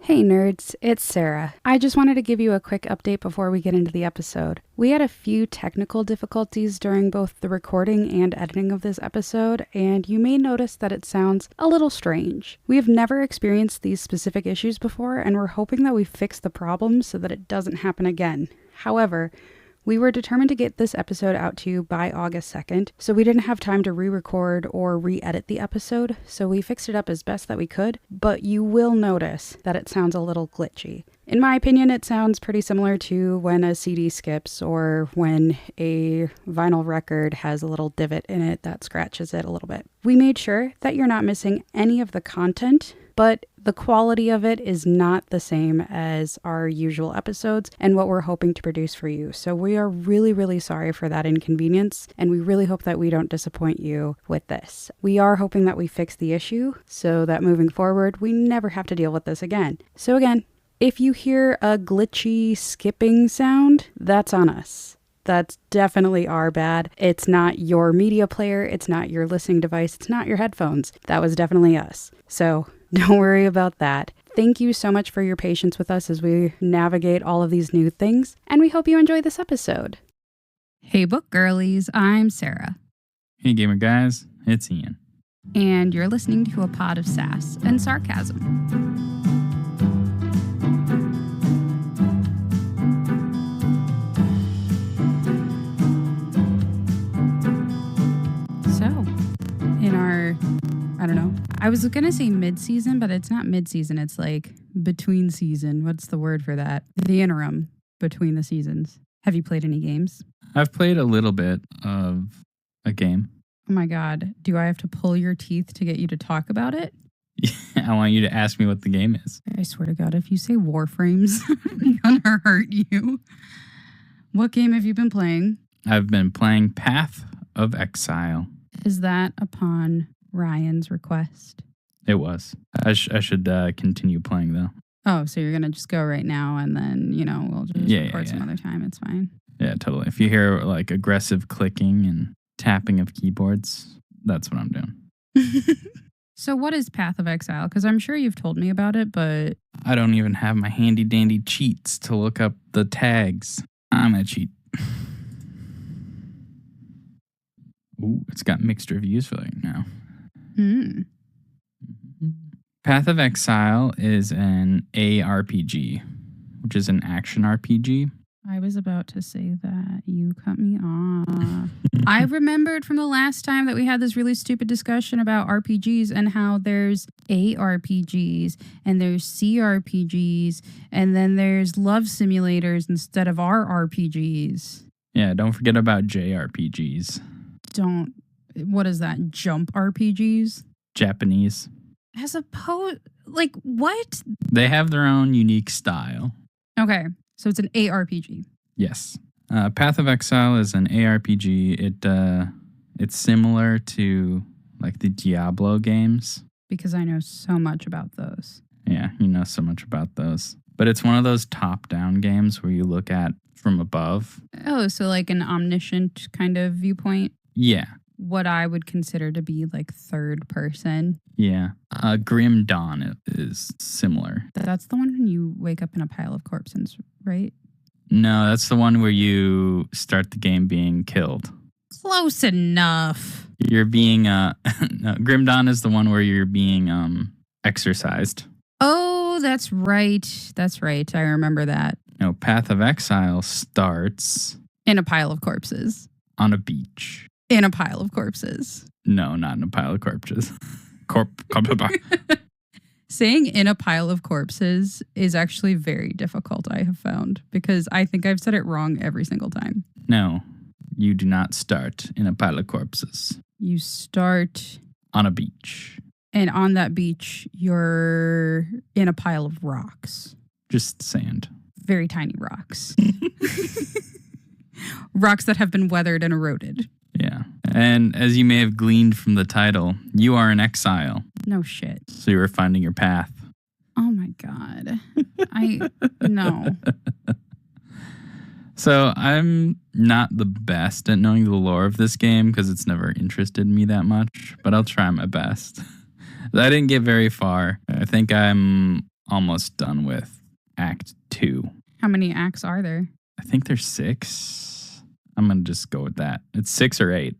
Hey nerds, it's Sarah. I just wanted to give you a quick update before we get into the episode. We had a few technical difficulties during both the recording and editing of this episode, and you may notice that it sounds a little strange. We have never experienced these specific issues before, and we're hoping that we fix the problem so that it doesn't happen again. However, we were determined to get this episode out to you by August 2nd, so we didn't have time to re-record or re-edit the episode, so we fixed it up as best that we could, but you will notice that it sounds a little glitchy. In my opinion, it sounds pretty similar to when a CD skips or when a vinyl record has a little divot in it that scratches it a little bit. We made sure that you're not missing any of the content, but the quality of it is not the same as our usual episodes and what we're hoping to produce for you. So we are really sorry for that inconvenience, and we really hope that we don't disappoint you with this. We are hoping that we fix the issue so that moving forward, we never have to deal with this again. So again, if you hear a glitchy skipping sound, that's on us. That's definitely our bad. It's not your media player. It's not your listening device. It's not your headphones. That was definitely us. So don't worry about that. Thank you so much for your patience with us as we navigate all of these new things, and we hope you enjoy this episode. Hey book girlies, I'm Sarah. Hey gamer guys, it's Ian. And you're listening to a pod of sass and sarcasm. So, in our, I was going to say mid-season, but it's not mid-season. It's like between season. What's the word for that? The interim between the seasons. Have you played any games? I've played a little bit of a game. Oh my God. Do I have to pull your teeth to get you to talk about it? I want you to ask me what the game is. I swear to God, if you say Warframes, I'm gonna hurt you. What game have you been playing? I've been playing Path of Exile. Is that upon Ryan's request? It was. I should continue playing though. Oh, so you're going to just go right now and then, we'll just record some other time. It's fine. Yeah, totally. If you hear like aggressive clicking and tapping of keyboards, that's what I'm doing. So what is Path of Exile? Because I'm sure you've told me about it, but I don't even have my handy dandy cheats to look up the tags. I'm going to cheat. Ooh, it's got mixed reviews for it now. Path of Exile is an ARPG, which is an action RPG. I was about to say that. You cut me off. I remembered from the last time that we had this really stupid discussion about RPGs and how there's ARPGs and there's CRPGs and then there's love simulators instead of RPGs. Yeah, don't forget about JRPGs. What is that? Jump RPGs? Japanese. As opposed, like what? They have their own unique style. Okay, so it's an ARPG. Yes. Path of Exile is an ARPG. It's similar to like the Diablo games. Because I know so much about those. Yeah, you know so much about those. But it's one of those top-down games where you look at from above. Oh, so like an omniscient kind of viewpoint? Yeah. What I would consider to be like third person. Yeah. Grim Dawn is similar. That's the one when you wake up in a pile of corpses, right? No, that's the one where you start the game being killed. Close enough. You're being no, Grim Dawn is the one where you're being exercised. Oh, that's right. That's right. I remember that. No, Path of Exile starts in a pile of corpses. On a beach. In a pile of corpses. No, not in a pile of corpses. Saying in a pile of corpses is actually very difficult, I have found, because I think I've said it wrong every single time. No, you do not start in a pile of corpses. You start on a beach. And on that beach, you're in a pile of rocks. Just sand. Very tiny rocks. Rocks that have been weathered and eroded. Yeah. And as you may have gleaned from the title, you are in exile. No shit. So you were finding your path. Oh my God. No. So I'm not the best at knowing the lore of this game because it's never interested me that much, but I'll try my best. I didn't get very far. I think I'm almost done with Act 2. How many acts are there? I think there's 6. I'm going to just go with that. It's 6 or 8.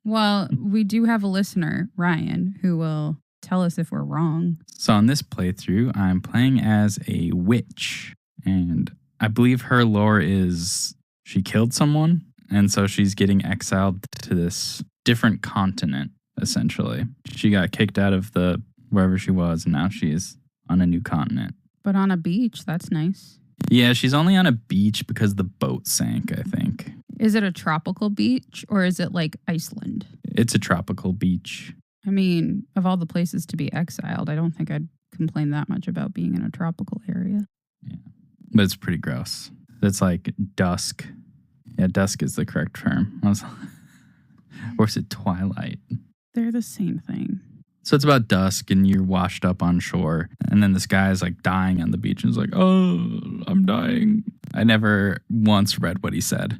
Well, we do have a listener, Ryan, who will tell us if we're wrong. So in this playthrough, I'm playing as a witch. And I believe her lore is she killed someone. And so she's getting exiled to this different continent, essentially. She got kicked out of the wherever she was, and now she's on a new continent. But on a beach, that's nice. Yeah, she's only on a beach because the boat sank, I think. Is it a tropical beach or is it like Iceland? It's a tropical beach. I mean, of all the places to be exiled, I don't think I'd complain that much about being in a tropical area. Yeah, but it's pretty gross. It's like dusk. Yeah, dusk is the correct term. Or is it twilight? They're the same thing. So it's about dusk and you're washed up on shore. And then this guy is like dying on the beach and is like, oh, I'm dying. I never once read what he said.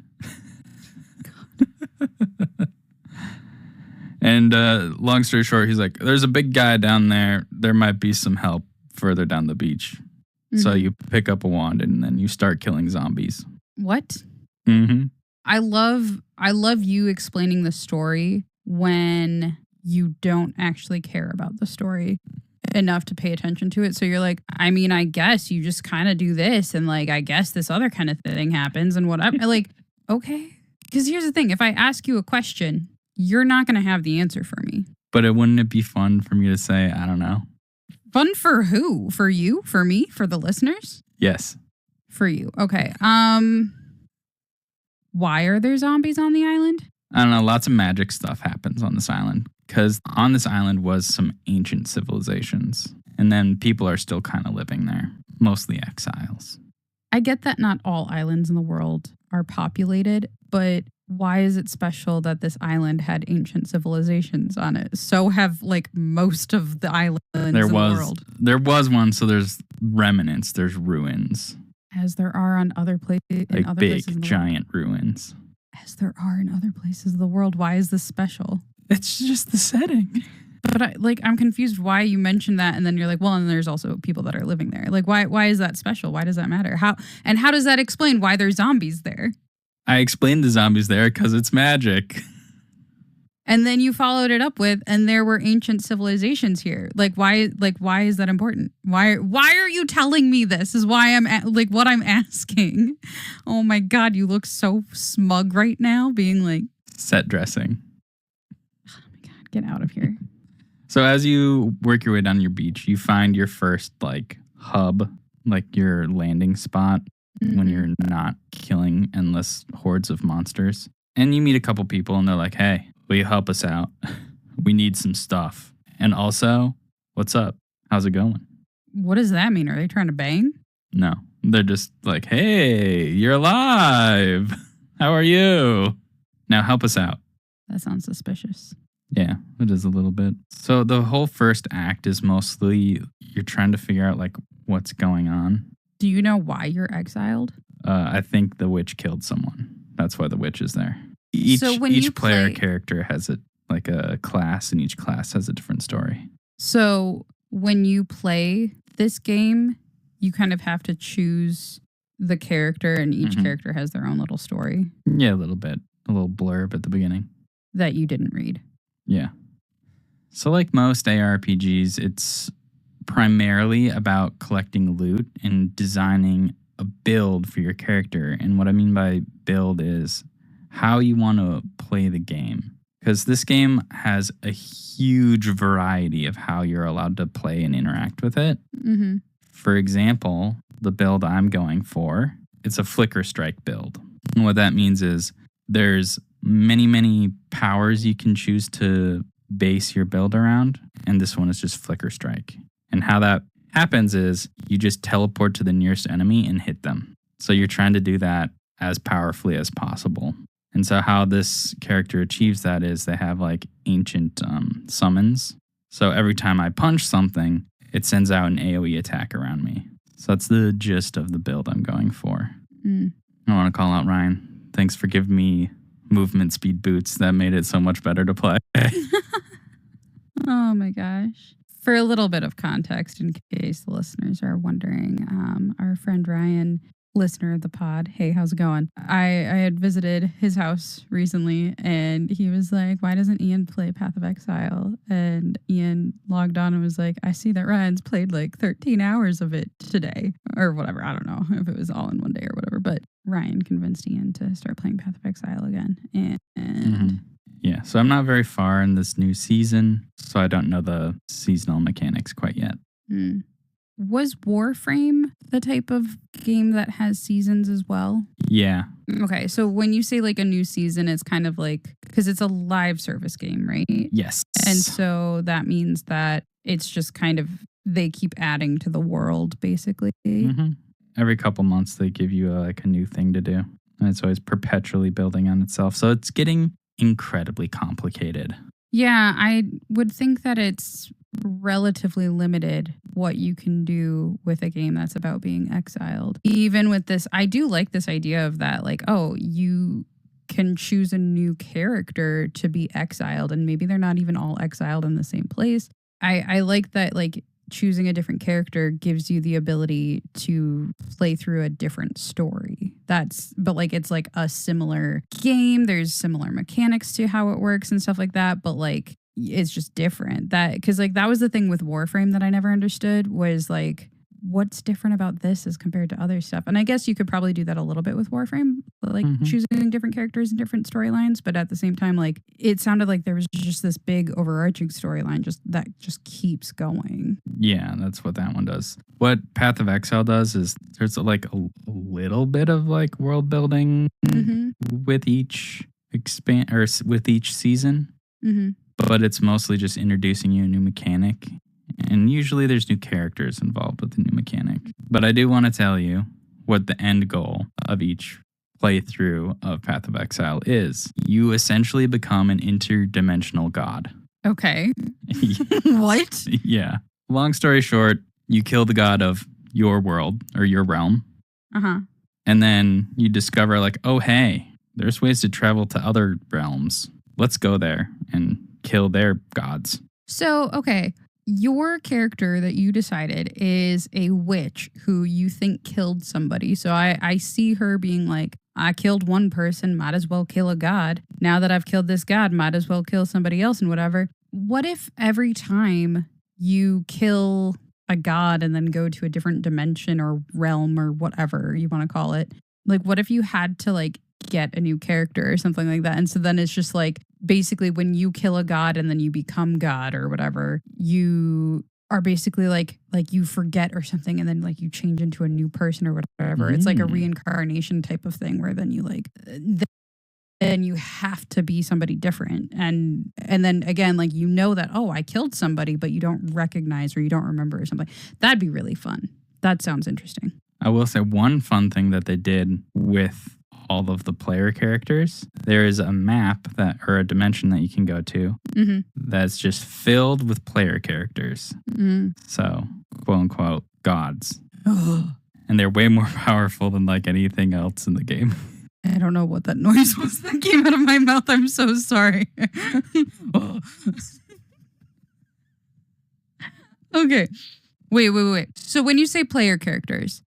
And long story short, he's like, there's a big guy down there. There might be some help further down the beach. Mm-hmm. So you pick up a wand and then you start killing zombies. What? Mm-hmm. I love you explaining the story when you don't actually care about the story enough to pay attention to it. So you're like, I mean, I guess you just kind of do this and like, I guess this other kind of thing happens and whatever. Like, okay. Because here's the thing. If I ask you a question, you're not going to have the answer for me. But wouldn't it be fun for me to say, I don't know? Fun for who? For you? For me? For the listeners? Yes. For you. Okay. Why are there zombies on the island? I don't know. Lots of magic stuff happens on this island. Because on this island was some ancient civilizations. And then people are still kind of living there. Mostly exiles. I get that not all islands in the world are populated, but why is it special that this island had ancient civilizations on it? So have like most of the islands in the world. There was one, so there's remnants, there's ruins. As there are on other places. Like big, giant ruins. As there are in other places of the world. Why is this special? It's just the setting. But I'm confused why you mentioned that, and then you're like, well, and there's also people that are living there. Like, why is that special? Why does that matter? How does that explain why there's zombies there? I explained the zombies there because it's magic. And then you followed it up with, and there were ancient civilizations here. Why is that important? Why are you telling me this? Is why I'm what I'm asking. Oh my God, you look so smug right now, being like set dressing. Oh my God, get out of here. So as you work your way down your beach, you find your first hub, your landing spot when you're not killing endless hordes of monsters. And you meet a couple people and they're like, hey, will you help us out? We need some stuff. And also, what's up? How's it going? What does that mean? Are they trying to bang? No, they're just like, hey, you're alive. How are you? Now help us out. That sounds suspicious. Yeah, it is a little bit. So the whole first act is mostly you're trying to figure out what's going on. Do you know why you're exiled? I think the witch killed someone. That's why the witch is there. Each player character has a class, and each class has a different story. So when you play this game, you kind of have to choose the character, and each character has their own little story. Yeah, a little bit. A little blurb at the beginning. That you didn't read. Yeah. So like most ARPGs, it's primarily about collecting loot and designing a build for your character. And what I mean by build is how you want to play the game. Because this game has a huge variety of how you're allowed to play and interact with it. Mm-hmm. For example, the build I'm going for, it's a flicker strike build. And what that means is there's many, many powers you can choose to base your build around. And this one is just flicker strike. And how that happens is you just teleport to the nearest enemy and hit them. So you're trying to do that as powerfully as possible. And so how this character achieves that is they have ancient summons. So every time I punch something, it sends out an AoE attack around me. So that's the gist of the build I'm going for. I want to call out Ryan. Thanks for giving me movement speed boots. That made it so much better to play. Oh my gosh. For a little bit of context, in case the listeners are wondering, our friend Ryan, listener of the pod, hey, how's it going? I had visited his house recently, and he was like, why doesn't Ian play Path of Exile? And Ian logged on and was like, I see that Ryan's played like 13 hours of it today, or whatever. I don't know if it was all in one day or whatever, but Ryan convinced Ian to start playing Path of Exile again. And yeah, so I'm not very far in this new season, so I don't know the seasonal mechanics quite yet. Was Warframe the type of game that has seasons as well? Yeah. Okay, so when you say like a new season, it's kind of like, because it's a live service game, right? Yes. And so that means that it's just kind of, they keep adding to the world, basically. Every couple months, they give you a new thing to do. And it's always perpetually building on itself. So it's getting incredibly complicated. Yeah, I would think that it's relatively limited what you can do with a game that's about being exiled. Even with this, I do like this idea of that, like, oh, you can choose a new character to be exiled, and maybe they're not even all exiled in the same place. I like that, like, choosing a different character gives you the ability to play through a different story. But like, it's like a similar game. There's similar mechanics to how it works and stuff like that. But like, it's just different. Because like, that was the thing with Warframe that I never understood, was like, what's different about this as compared to other stuff? And I guess you could probably do that a little bit with Warframe, like choosing different characters and different storylines. But at the same time, like, it sounded like there was just this big overarching storyline that just keeps going. Yeah, that's what that one does. What Path of Exile does is there's like a little bit of like world building with each with each season, but it's mostly just introducing you a new mechanic. And usually there's new characters involved with the new mechanic. But I do want to tell you what the end goal of each playthrough of Path of Exile is. You essentially become an interdimensional god. Okay. What? Yeah. Long story short, you kill the god of your world or your realm. And then you discover like, oh, hey, there's ways to travel to other realms. Let's go there and kill their gods. So, okay. Your character that you decided is a witch who you think killed somebody. So I see her being like, I killed one person, might as well kill a god. Now that I've killed this god, might as well kill somebody else and whatever. What if every time you kill a god and then go to a different dimension or realm or whatever you want to call it, like what if you had to like get a new character or something like that? And so then it's just like, basically when you kill a god and then you become god or whatever, you are basically like you forget or something, and then like you change into a new person or whatever. It's like a reincarnation type of thing where then you like then you have to be somebody different, and then again, like, you know that, oh, I killed somebody, but you don't recognize or you don't remember or something. That'd be really fun. That sounds interesting. I will say one fun thing that they did with all of the player characters, there is a map or a dimension that you can go to that's just filled with player characters. So, quote unquote, gods. And they're way more powerful than like anything else in the game. I don't know what that noise was that came out of my mouth. I'm so sorry. Okay. Wait. So when you say player characters,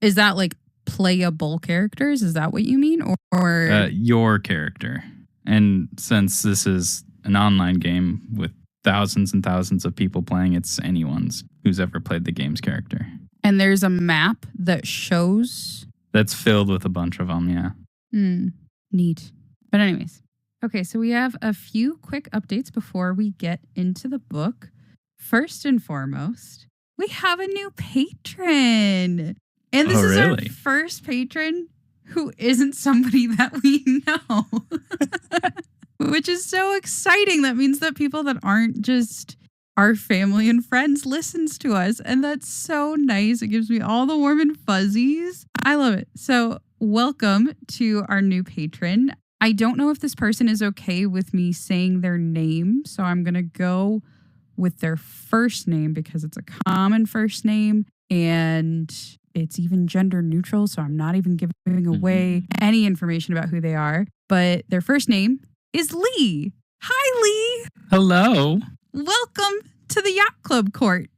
is that like playable characters? Is that what you mean? Or your character. And since this is an online game with thousands and thousands of people playing, it's anyone's who's ever played the game's character. And there's a map that shows? That's filled with a bunch of them, yeah. Neat. But anyways. Okay, so we have a few quick updates before we get into the book. First and foremost, we have a new patron. And this is our first patron who isn't somebody that we know, which is so exciting. That means that people that aren't just our family and friends listens to us. And that's so nice. It gives me all the warm and fuzzies. I love it. So welcome to our new patron. I don't know if this person is okay with me saying their name, so I'm going to go with their first name because it's a common first name and it's even gender neutral, so I'm not even giving away any information about who they are. But their first name is Lee. Hi, Lee. Hello. Welcome to the Yacht Club Court.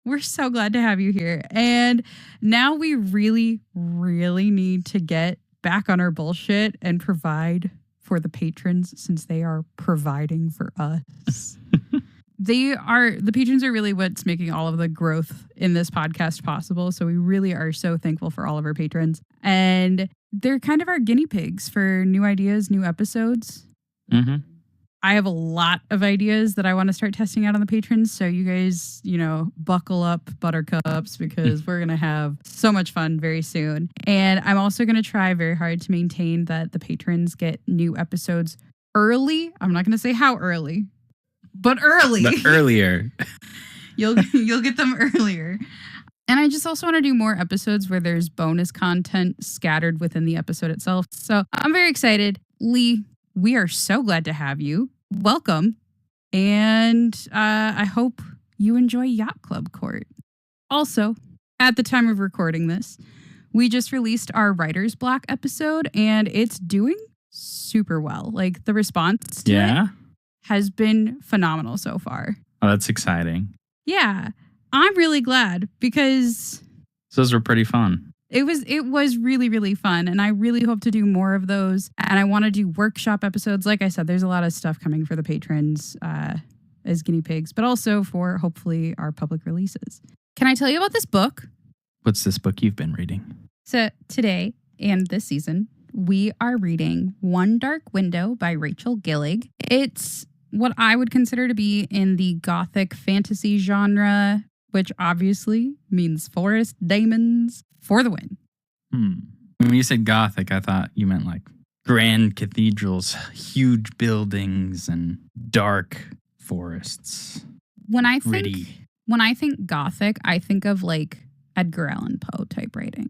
We're so glad to have you here. And now we really, really need to get back on our bullshit and provide for the patrons since they are providing for us. The patrons are really what's making all of the growth in this podcast possible. So we really are so thankful for all of our patrons. And they're kind of our guinea pigs for new ideas, new episodes. Mm-hmm. I have a lot of ideas that I want to start testing out on the patrons. So you guys, buckle up, buttercups, because we're going to have so much fun very soon. And I'm also going to try very hard to maintain that the patrons get new episodes early. I'm not going to say how early, but early. But earlier. You'll get them earlier. And I just also want to do more episodes where there's bonus content scattered within the episode itself. So I'm very excited. Lee, we are so glad to have you. Welcome. And I hope you enjoy Yacht Club Court. Also, at the time of recording this, we just released our Writer's Block episode, and it's doing super well. Like, the response to it has been phenomenal so far. Oh, that's exciting. Yeah. I'm really glad because those were pretty fun. It was really, really fun, and I really hope to do more of those. And I want to do workshop episodes. Like I said, there's a lot of stuff coming for the patrons as guinea pigs, but also for hopefully our public releases. Can I tell you about this book? What's this book you've been reading? So today and this season, we are reading One Dark Window by Rachel Gillig. It's what I would consider to be in the gothic fantasy genre, which obviously means forest demons for the win. When you said gothic, I thought you meant like grand cathedrals, huge buildings, and dark forests. When I think gothic, I think of like Edgar Allan Poe type writing.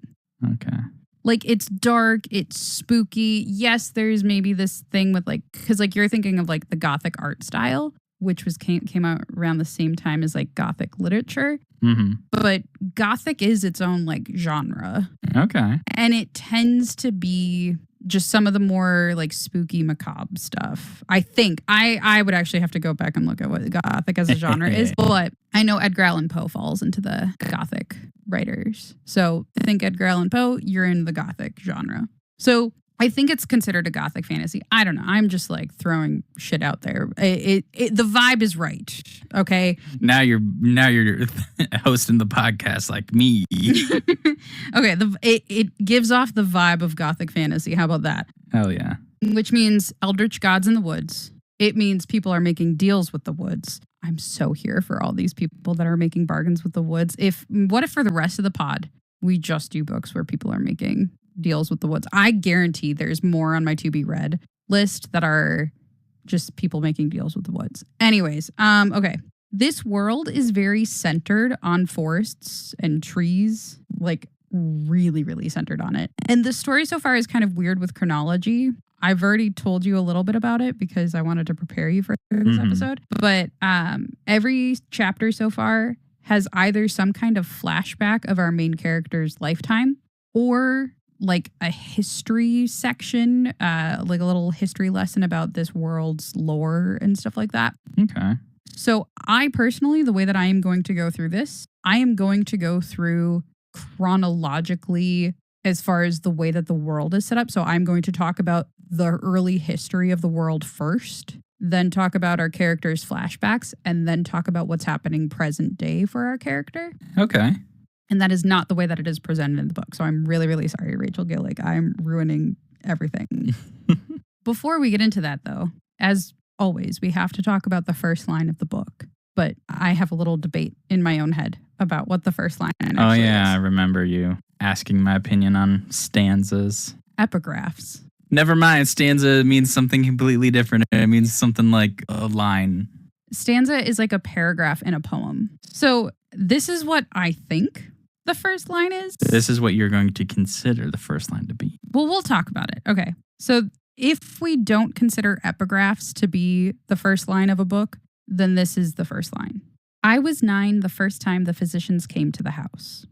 Okay. Like, it's dark, it's spooky. Yes, there's maybe this thing with like, because like you're thinking of like the gothic art style, which came out around the same time as like gothic literature. Mm-hmm. But gothic is its own like genre. Okay. And it tends to be just some of the more like spooky macabre stuff. I think I would actually have to go back and look at what gothic as a genre is, but I know Edgar Allan Poe falls into the gothic writers. So think Edgar Allan Poe, you're in the gothic genre. So I think it's considered a gothic fantasy. I don't know. I'm just like throwing shit out there. The vibe is right. Okay. Now you're hosting the podcast like me. Okay. It gives off the vibe of gothic fantasy. How about that? Hell yeah. Which means eldritch gods in the woods. It means people are making deals with the woods. I'm so here for all these people that are making bargains with the woods. What if for the rest of the pod, we just do books where people are making deals with the woods? I guarantee there's more on my to be read list that are just people making deals with the woods. Anyways, okay. This world is very centered on forests and trees, like really, really centered on it. And the story so far is kind of weird with chronology. I've already told you a little bit about it because I wanted to prepare you for this episode. But every chapter so far has either some kind of flashback of our main character's lifetime or like a history section, like a little history lesson about this world's lore and stuff like that. Okay. So I personally, the way that I am going to go through this, I am going to go through chronologically as far as the way that the world is set up. So I'm going to talk about the early history of the world first, then talk about our character's flashbacks, and then talk about what's happening present day for our character. Okay. And that is not the way that it is presented in the book. So I'm really, really sorry, Rachel Gillig. I'm ruining everything. Before we get into that, though, as always, we have to talk about the first line of the book. But I have a little debate in my own head about what the first line actually is. I remember you asking my opinion on stanzas. Epigraphs. Never mind. Stanza means something completely different. It means something like a line. Stanza is like a paragraph in a poem. So this is what I think the first line is. This is what you're going to consider the first line to be. Well, we'll talk about it. Okay. So if we don't consider epigraphs to be the first line of a book, then this is the first line. I was 9 the first time the physicians came to the house.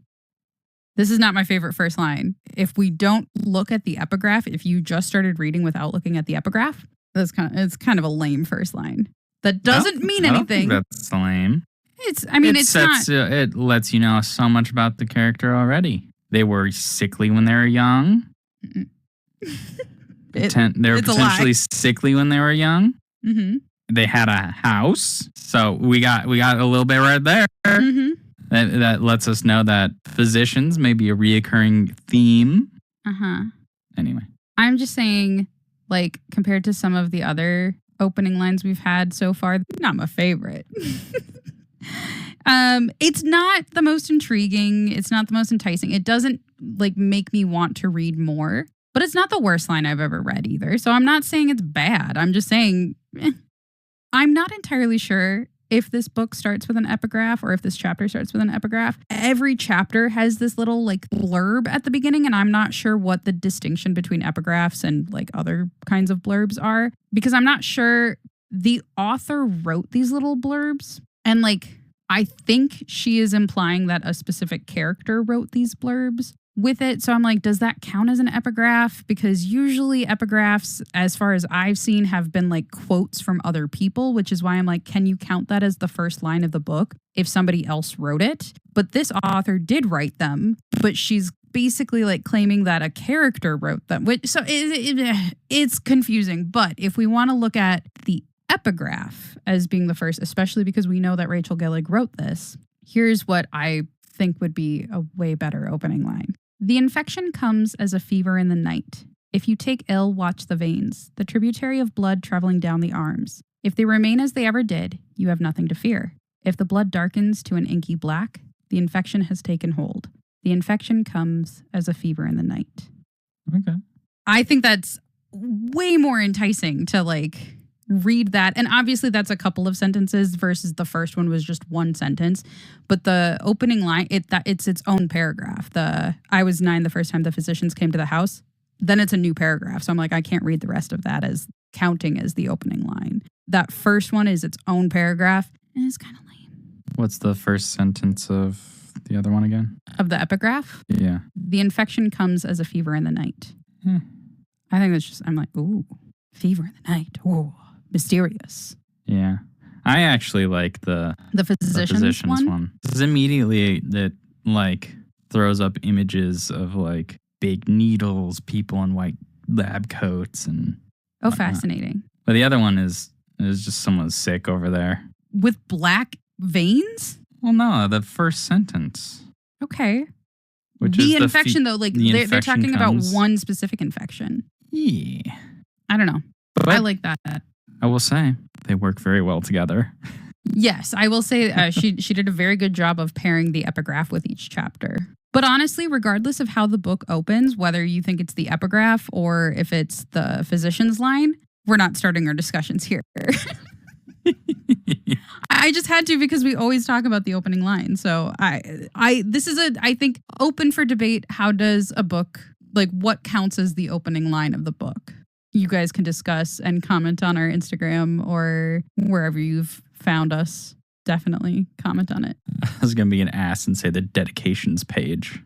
This is not my favorite first line. If we don't look at the epigraph, if you just started reading without looking at the epigraph, it's kind of a lame first line. That doesn't mean I don't anything. think that's lame. It lets you know so much about the character already. They were sickly when they were young. They were potentially sickly when they were young. Mm-hmm. They had a house, so we got a little bit right there. Mm-hmm. That lets us know that physicians may be a reoccurring theme. Anyway, I'm just saying, like, compared to some of the other opening lines we've had so far, not my favorite. It's not the most intriguing. It's not the most enticing. It doesn't like make me want to read more, but it's not the worst line I've ever read either. So I'm not saying it's bad. I'm just saying I'm not entirely sure if this book starts with an epigraph or if this chapter starts with an epigraph. Every chapter has this little like blurb at the beginning, and I'm not sure what the distinction between epigraphs and like other kinds of blurbs are, because I'm not sure the author wrote these little blurbs. And like, I think she is implying that a specific character wrote these blurbs with it. So I'm like, does that count as an epigraph? Because usually epigraphs, as far as I've seen, have been like quotes from other people, which is why I'm like, can you count that as the first line of the book if somebody else wrote it? But this author did write them, but she's basically like claiming that a character wrote them. So it's confusing. But if we want to look at the epigraph as being the first, especially because we know that Rachel Gillig wrote this, here's what I think would be a way better opening line. The infection comes as a fever in the night. If you take ill, watch the veins, the tributary of blood traveling down the arms. If they remain as they ever did, you have nothing to fear. If the blood darkens to an inky black, the infection has taken hold. The infection comes as a fever in the night. Okay. I think that's way more enticing to like read that. And obviously that's a couple of sentences versus the first one was just one sentence. But the opening line, it's its own paragraph. I was 9 the first time the physicians came to the house. Then it's a new paragraph. So I'm like, I can't read the rest of that as counting as the opening line. That first one is its own paragraph. And it's kind of lame. What's the first sentence of the other one again? Of the epigraph? Yeah. The infection comes as a fever in the night. I think that's just, I'm like, ooh, fever in the night. Ooh. Mysterious. Yeah. I actually like the physicians one. Because immediately that like throws up images of like big needles, people in white lab coats and whatnot. Fascinating. But the other one is just someone sick over there. With black veins? Well, no, the first sentence. Okay. Which the is infection though, like they're talking about one specific infection. Yeah. I don't know. But I like that. I will say they work very well together. Yes, I will say she did a very good job of pairing the epigraph with each chapter. But honestly, regardless of how the book opens, whether you think it's the epigraph or if it's the physician's line, we're not starting our discussions here. I just had to because we always talk about the opening line. So this is I think open for debate. How does a book, like what counts as the opening line of the book? You guys can discuss and comment on our Instagram or wherever you've found us. Definitely comment on it. I was going to be an ass and say the dedications page.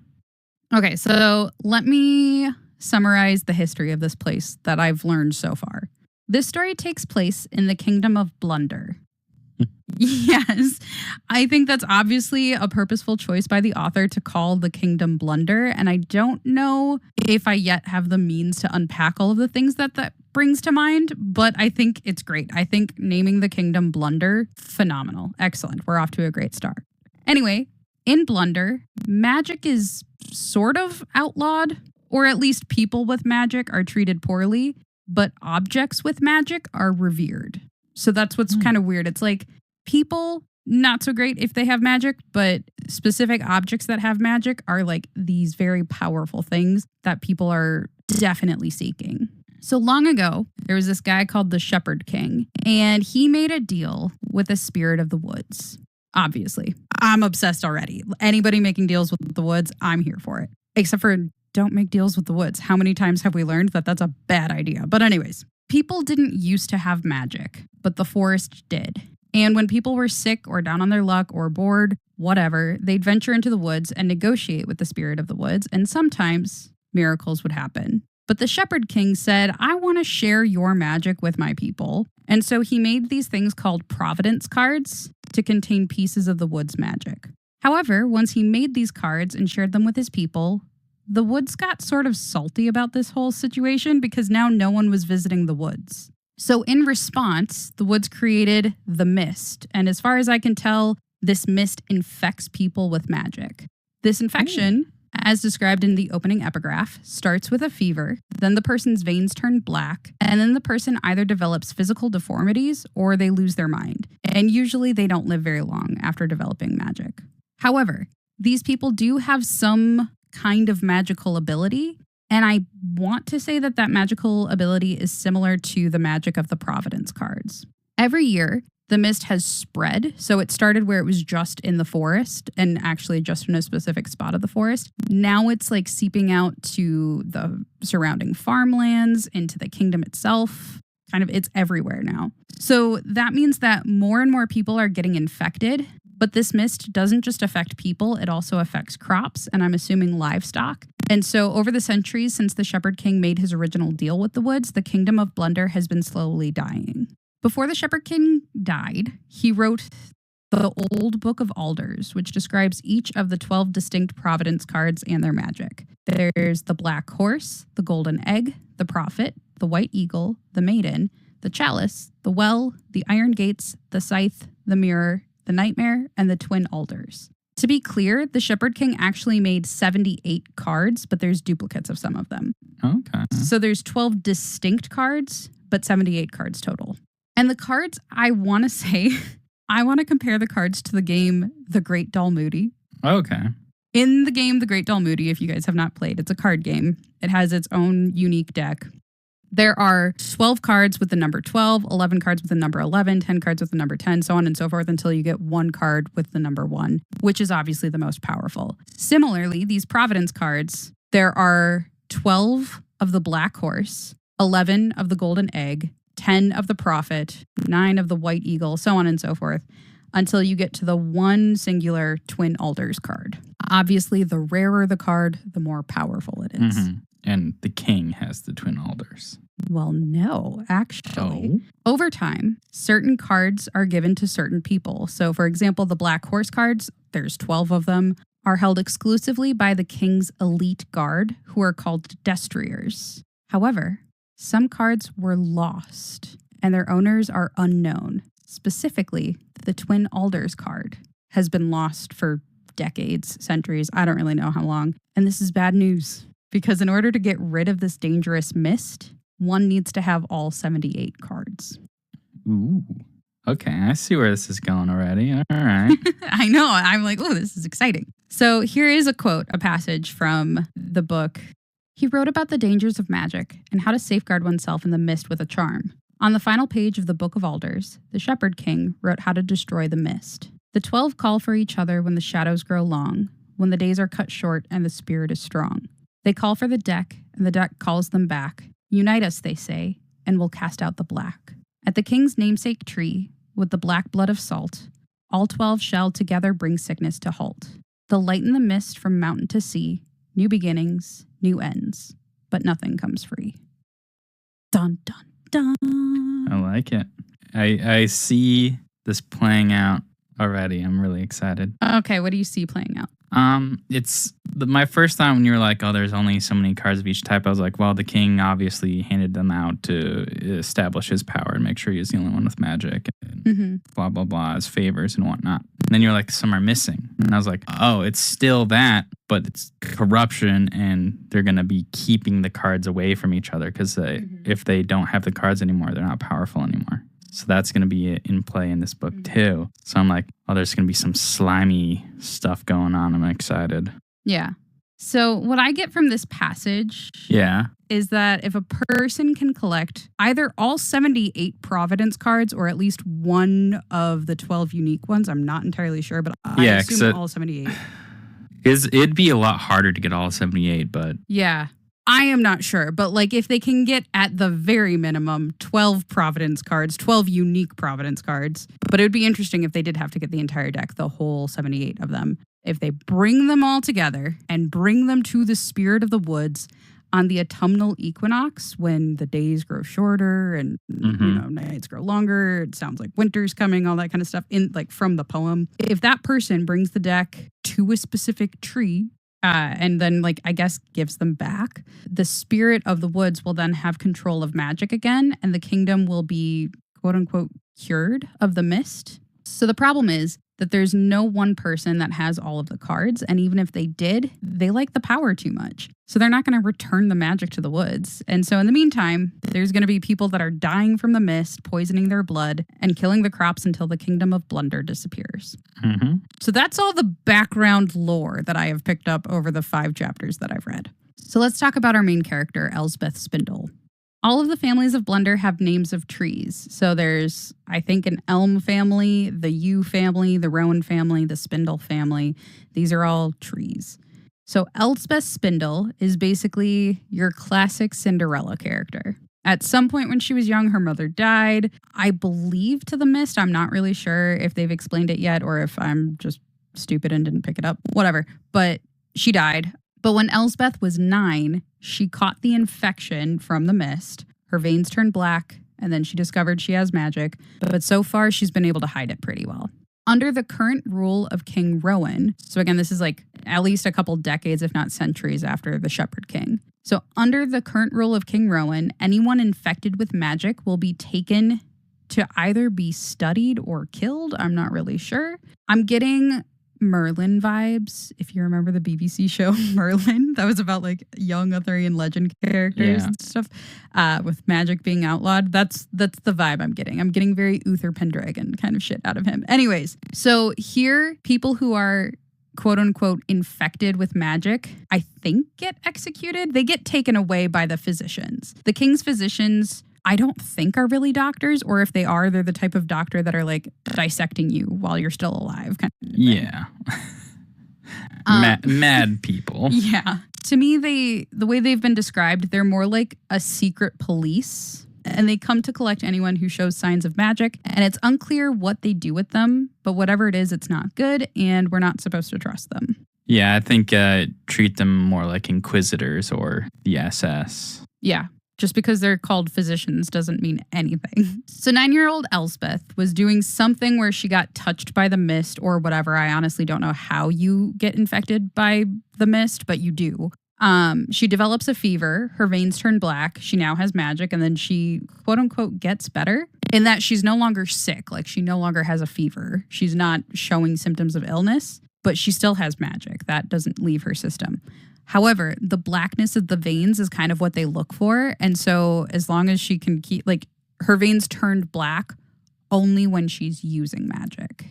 Okay, so let me summarize the history of this place that I've learned so far. This story takes place in the kingdom of Blunder. Yes, I think that's obviously a purposeful choice by the author to call the kingdom Blunder, and I don't know if I yet have the means to unpack all of the things that brings to mind, but I think it's great. I think naming the kingdom Blunder, phenomenal. Excellent. We're off to a great start. Anyway, in Blunder, magic is sort of outlawed, or at least people with magic are treated poorly, but objects with magic are revered. So that's what's kind of weird. It's like people, not so great if they have magic, but specific objects that have magic are like these very powerful things that people are definitely seeking. So long ago, there was this guy called the Shepherd King, and he made a deal with the spirit of the woods. Obviously, I'm obsessed already. Anybody making deals with the woods, I'm here for it. Except for don't make deals with the woods. How many times have we learned that that's a bad idea? But anyways, people didn't used to have magic, but the forest did. And when people were sick or down on their luck or bored, whatever, they'd venture into the woods and negotiate with the spirit of the woods, and sometimes miracles would happen. But the Shepherd King said, I want to share your magic with my people, And so he made these things called Providence cards to contain pieces of the woods magic. However, once he made these cards and shared them with his people, the woods got sort of salty about this whole situation because now no one was visiting the woods. So in response, the woods created the mist. And as far as I can tell, this mist infects people with magic. This infection, as described in the opening epigraph, starts with a fever, then the person's veins turn black, and then the person either develops physical deformities or they lose their mind. And usually they don't live very long after developing magic. However, these people do have some kind of magical ability, and I want to say that that magical ability is similar to the magic of the Providence cards. Every year, the mist has spread, so it started where it was just in the forest and actually just in a specific spot of the forest. Now it's like seeping out to the surrounding farmlands, into the kingdom itself. Kind of, it's everywhere now. So that means that more and more people are getting infected. But this mist doesn't just affect people, it also affects crops, and I'm assuming livestock. And so over the centuries since the Shepherd King made his original deal with the woods, the kingdom of Blunder has been slowly dying. Before the Shepherd King died, he wrote the Old Book of Alders, which describes each of the 12 distinct Providence cards and their magic. There's the Black Horse, the Golden Egg, the Prophet, the White Eagle, the Maiden, the Chalice, the Well, the Iron Gates, the Scythe, the Mirror, the Nightmare, and the Twin Alders. To be clear, the Shepherd King actually made 78 cards, but there's duplicates of some of them. Okay. So there's 12 distinct cards, but 78 cards total. And the cards, I want to say, I want to compare the cards to the game The Great Dalmoody. Okay. In the game The Great Dalmoody, if you guys have not played, it's a card game. It has its own unique deck. There are 12 cards with the number 12, 11 cards with the number 11, 10 cards with the number 10, so on and so forth until you get one card with the number 1, which is obviously the most powerful. Similarly, these Providence cards, there are 12 of the Black Horse, 11 of the Golden Egg, 10 of the Prophet, 9 of the White Eagle, so on and so forth, until you get to the one singular Twin Alders card. Obviously, the rarer the card, the more powerful it is. Mm-hmm. And the king has the Twin Alders. Well, no, actually. Over time, certain cards are given to certain people. So, for example, the Black Horse cards, there's 12 of them, are held exclusively by the king's elite guard, who are called destriers. However, some cards were lost, and their owners are unknown. Specifically, the Twin Alders card has been lost for decades, centuries, I don't really know how long. And this is bad news. Because in order to get rid of this dangerous mist, one needs to have all 78 cards. Ooh. Okay, I see where this is going already. All right. I know. I'm like, oh, this is exciting. So here is a quote, a passage from the book. He wrote about the dangers of magic and how to safeguard oneself in the mist with a charm. On the final page of the Book of Alders, the Shepherd King wrote how to destroy the mist. The 12 call for each other when the shadows grow long, when the days are cut short and the spirit is strong. They call for the deck, and the deck calls them back. Unite us, they say, and we'll cast out the black. At the king's namesake tree, with the black blood of salt, all 12 shall together bring sickness to halt. They'll lighten the mist from mountain to sea, new beginnings, new ends, but nothing comes free. Dun, dun, dun. I like it. I see this playing out already. I'm really excited. Okay, what do you see playing out? It's my first thought when you were like, oh, there's only so many cards of each type. I was like, well, the king obviously handed them out to establish his power and make sure he was the only one with magic and blah, blah, blah, his favors and whatnot. And then you're like, some are missing. And I was like, oh, it's still that, but it's corruption and they're going to be keeping the cards away from each other because if they don't have the cards anymore, they're not powerful anymore. So that's going to be in play in this book too. So I'm like, oh, there's going to be some slimy stuff going on. I'm excited. Yeah. So what I get from this passage is that if a person can collect either all 78 Providence cards or at least one of the 12 unique ones, I'm not entirely sure, but I assume all 78. It'd be a lot harder to get all 78, but... Yeah. I am not sure, but like if they can get at the very minimum 12 Providence cards, 12 unique Providence cards, but it would be interesting if they did have to get the entire deck, the whole 78 of them. If they bring them all together and bring them to the spirit of the woods, on the autumnal equinox, when the days grow shorter and nights grow longer, it sounds like winter's coming, all that kind of stuff in like from the poem. If that person brings the deck to a specific tree, and then like I guess gives them back, the spirit of the woods will then have control of magic again, and the kingdom will be quote unquote cured of the mist. So the problem is that there's no one person that has all of the cards. And even if they did, they like the power too much. So they're not going to return the magic to the woods. And so in the meantime, there's going to be people that are dying from the mist, poisoning their blood, and killing the crops until the kingdom of Blunder disappears. Mm-hmm. So that's all the background lore that I have picked up over the 5 chapters that I've read. So let's talk about our main character, Elsbeth Spindle. All of the families of Blunder have names of trees. So there's, I think, an elm family, the yew family, the rowan family, the spindle family. These are all trees. So Elsbeth Spindle is basically your classic Cinderella character. At some point when she was young, her mother died. I believe to the mist. I'm not really sure if they've explained it yet or if I'm just stupid and didn't pick it up. Whatever. But she died. But when Elsbeth was 9, she caught the infection from the mist. Her veins turned black, and then she discovered she has magic. But so far, she's been able to hide it pretty well. Under the current rule of King Rowan, so again, this is like at least a couple decades, if not centuries after the Shepherd King. So under the current rule of King Rowan, anyone infected with magic will be taken to either be studied or killed. I'm not really sure. I'm getting Merlin vibes, if you remember the BBC show Merlin. That was about like young Arthurian legend characters and stuff with magic being outlawed. That's the vibe I'm getting. I'm getting very Uther Pendragon kind of shit out of him. Anyways, so here, people who are quote unquote infected with magic, I think get executed. They get taken away by the physicians. The king's physicians, I don't think are really doctors, or if they are, they're the type of doctor that are like dissecting you while you're still alive. Kind of thing. Yeah. Mad people. Yeah. To me, the way they've been described, they're more like a secret police, and they come to collect anyone who shows signs of magic, and it's unclear what they do with them, but whatever it is, it's not good, and we're not supposed to trust them. Yeah, I think treat them more like inquisitors or the SS. Yeah. Just because they're called physicians doesn't mean anything. So 9-year-old Elsbeth was doing something where she got touched by the mist or whatever. I honestly don't know how you get infected by the mist, but you do. She develops a fever. Her veins turn black. She now has magic. And then she, quote unquote, gets better in that she's no longer sick. Like she no longer has a fever. She's not showing symptoms of illness, but she still has magic. That doesn't leave her system. However, the blackness of the veins is kind of what they look for. And so as long as she can keep, like, her veins turned black only when she's using magic.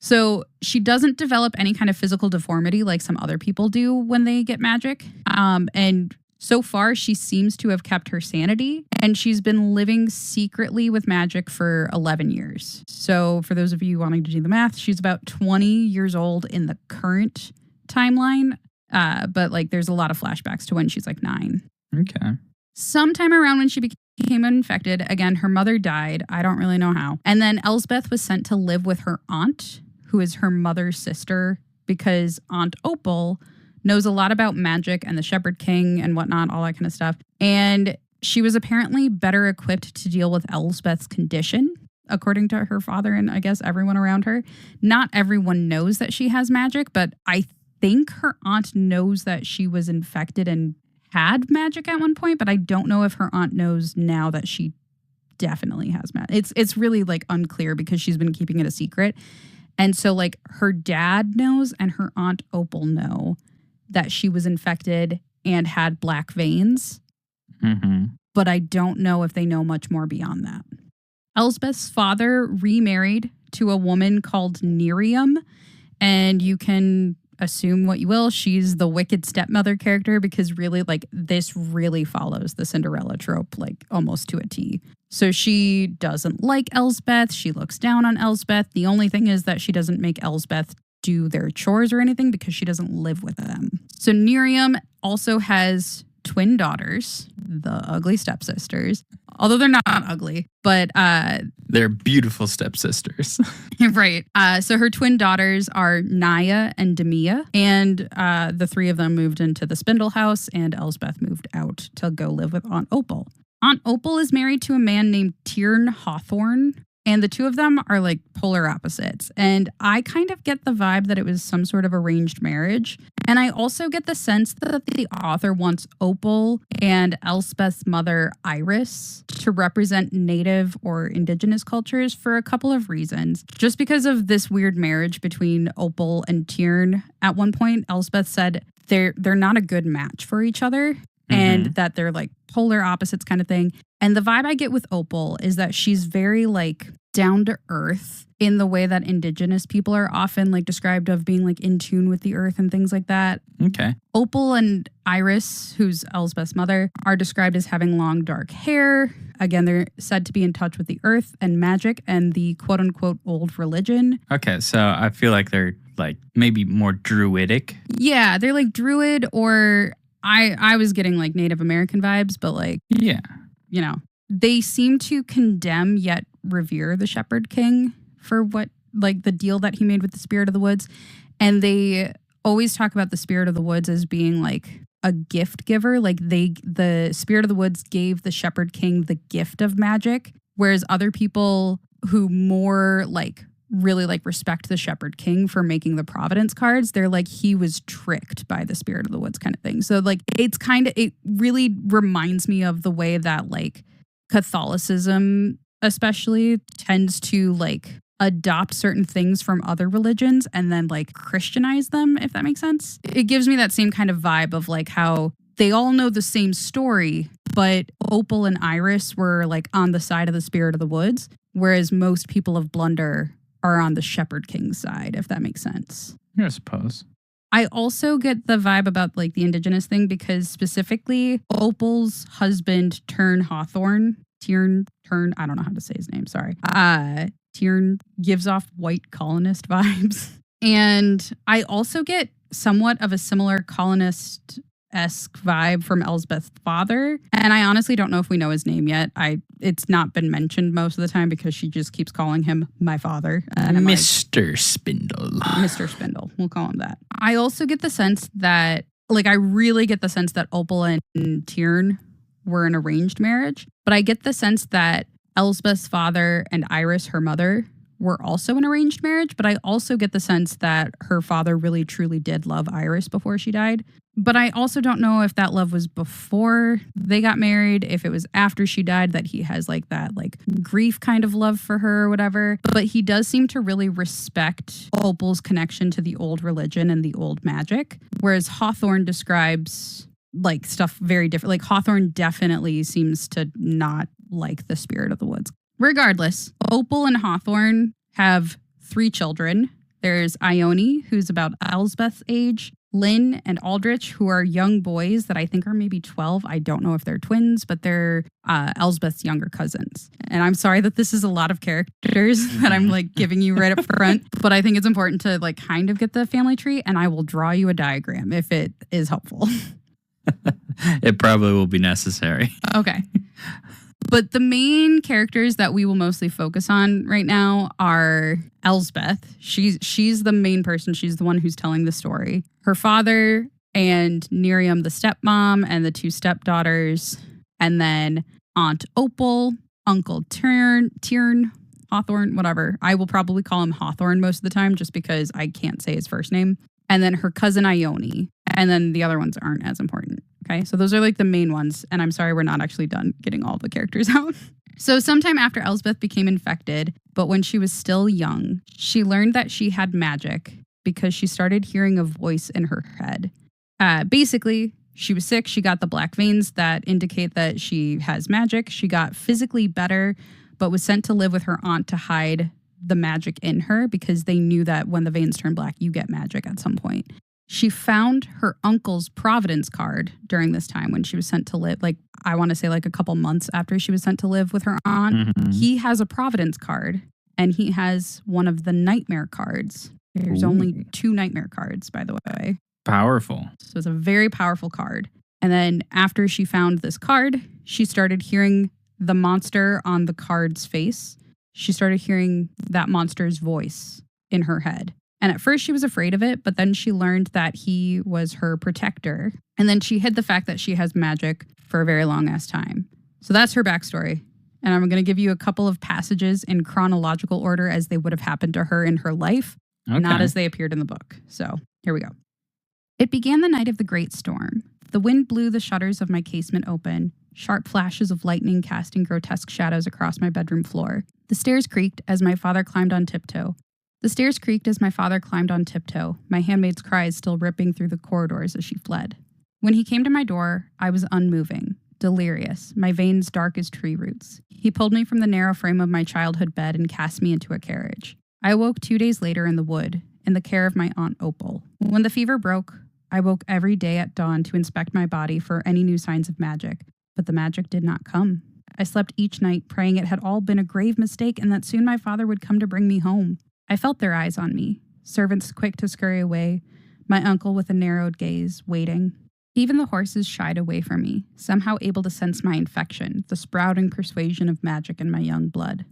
So she doesn't develop any kind of physical deformity like some other people do when they get magic. And so far, she seems to have kept her sanity. And she's been living secretly with magic for 11 years. So for those of you wanting to do the math, she's about 20 years old in the current timeline. But like there's a lot of flashbacks to when she's like 9. Okay. Sometime around when she became infected, again, her mother died. I don't really know how. And then Elsbeth was sent to live with her aunt, who is her mother's sister, because Aunt Opal knows a lot about magic and the Shepherd King and whatnot, all that kind of stuff. And she was apparently better equipped to deal with Elsbeth's condition, according to her father and I guess everyone around her. Not everyone knows that she has magic, but I think her aunt knows that she was infected and had magic at one point, but I don't know if her aunt knows now that she definitely has magic. It's really like unclear because she's been keeping it a secret. And so like her dad knows and her aunt Opal know that she was infected and had black veins. Mm-hmm. But I don't know if they know much more beyond that. Elsbeth's father remarried to a woman called Nerium, and you can assume what you will. She's the wicked stepmother character because really like this really follows the Cinderella trope like almost to a T. So she doesn't like Elsbeth. She looks down on Elsbeth. The only thing is that she doesn't make Elsbeth do their chores or anything because she doesn't live with them. So Nerium also has twin daughters, the ugly stepsisters. although they're not ugly. But they're beautiful stepsisters. right. So her twin daughters are Naya and Demia, and the three of them moved into the Spindle house, and Elsbeth moved out to go live with Aunt Opal. Aunt Opal is married to a man named Tiernan Hawthorne, and the two of them are like polar opposites. And I kind of get the vibe that it was some sort of arranged marriage. And I also get the sense that the author wants Opal and Elspeth's mother, Iris, to represent native or indigenous cultures for a couple of reasons. Just because of this weird marriage between Opal and Tiernan, at one point, Elspeth said they're not a good match for each other. And that they're like polar opposites kind of thing. And the vibe I get with Opal is that she's very like down to earth in the way that indigenous people are often like described of being like in tune with the earth and things like that. Okay. Opal and Iris, who's Elsbeth's mother, are described as having long dark hair. Again, they're said to be in touch with the earth and magic and the quote unquote old religion. Okay, so I feel like they're like maybe more druidic. Yeah, they're like druid, or I was getting like Native American vibes, but like, yeah, you know, they seem to condemn yet revere the Shepherd King for what, like the deal that he made with the Spirit of the Woods. And they always talk about the Spirit of the Woods as being like a gift giver. Like the Spirit of the Woods gave the Shepherd King the gift of magic, whereas other people who more like really like respect the Shepherd King for making the Providence cards, they're like, he was tricked by the Spirit of the Woods kind of thing. So like it really reminds me of the way that like Catholicism especially tends to like adopt certain things from other religions and then like Christianize them, if that makes sense. It gives me that same kind of vibe of like how they all know the same story, but Opal and Iris were like on the side of the Spirit of the Woods, whereas most people of Blunder are on the Shepherd King's side, if that makes sense. I suppose. I also get the vibe about like the indigenous thing because specifically Opal's husband, Tiernan Hawthorne, I don't know how to say his name, sorry. Tiernan gives off white colonist vibes. And I also get somewhat of a similar colonist-esque vibe from Elsbeth's father. And I honestly don't know if we know his name yet. It's not been mentioned most of the time because she just keeps calling him my father. And Mr. Spindle. Mr. Spindle. We'll call him that. I also get the sense that, like, I really get the sense that Opal and Tiernan were an arranged marriage. But I get the sense that Elsbeth's father and Iris, her mother, were also an arranged marriage. But I also get the sense that her father really truly did love Iris before she died. But I also don't know if that love was before they got married, if it was after she died that he has like that like grief kind of love for her or whatever. But he does seem to really respect Opal's connection to the old religion and the old magic. Whereas Hawthorne describes like stuff very different. Like Hawthorne definitely seems to not like the Spirit of the Woods. Regardless, Opal and Hawthorne have 3 children. There's Ione, who's about Elsbeth's age, Lynn and Aldrich, who are young boys that I think are maybe 12. I don't know if they're twins, but they're Elsbeth's younger cousins. And I'm sorry that this is a lot of characters that I'm like giving you right up front, but I think it's important to like kind of get the family tree, and I will draw you a diagram if it is helpful. It probably will be necessary. Okay. But the main characters that we will mostly focus on right now are Elsbeth. She's the main person. She's the one who's telling the story. Her father and Miriam, the stepmom, and the 2 stepdaughters. And then Aunt Opal, Uncle Tiernan, Hawthorne, whatever. I will probably call him Hawthorne most of the time just because I can't say his first name. And then her cousin Ione. And then the other ones aren't as important. Okay, so those are like the main ones. And I'm sorry we're not actually done getting all the characters out. So sometime after Elsbeth became infected, but when she was still young, she learned that she had magic because she started hearing a voice in her head. Basically, she was sick. She got the black veins that indicate that she has magic. She got physically better, but was sent to live with her aunt to hide the magic in her because they knew that when the veins turn black, you get magic at some point. She found her uncle's Providence card during this time when she was sent to live, like, I want to say like a couple months after she was sent to live with her aunt. Mm-hmm. He has a Providence card, and he has one of the nightmare cards. There's only 2 nightmare cards, by the way. Powerful. So it's a very powerful card. And then after she found this card, she started hearing the monster on the card's face, she started hearing that monster's voice in her head. And at first she was afraid of it, but then she learned that he was her protector. And then she hid the fact that she has magic for a very long ass time. So that's her backstory. And I'm going to give you a couple of passages in chronological order as they would have happened to her in her life, not as they appeared in the book. So here we go. It began the night of the great storm. The wind blew the shutters of my casement open, sharp flashes of lightning casting grotesque shadows across my bedroom floor. The stairs creaked as my father climbed on tiptoe. My handmaid's cries still ripping through the corridors as she fled. When he came to my door, I was unmoving, delirious, my veins dark as tree roots. He pulled me from the narrow frame of my childhood bed and cast me into a carriage. I awoke 2 days later in the wood, in the care of my Aunt Opal. When the fever broke, I woke every day at dawn to inspect my body for any new signs of magic, but the magic did not come. I slept each night praying it had all been a grave mistake and that soon my father would come to bring me home. I felt their eyes on me, servants quick to scurry away, my uncle with a narrowed gaze, waiting. Even the horses shied away from me, somehow able to sense my infection, the sprouting persuasion of magic in my young blood.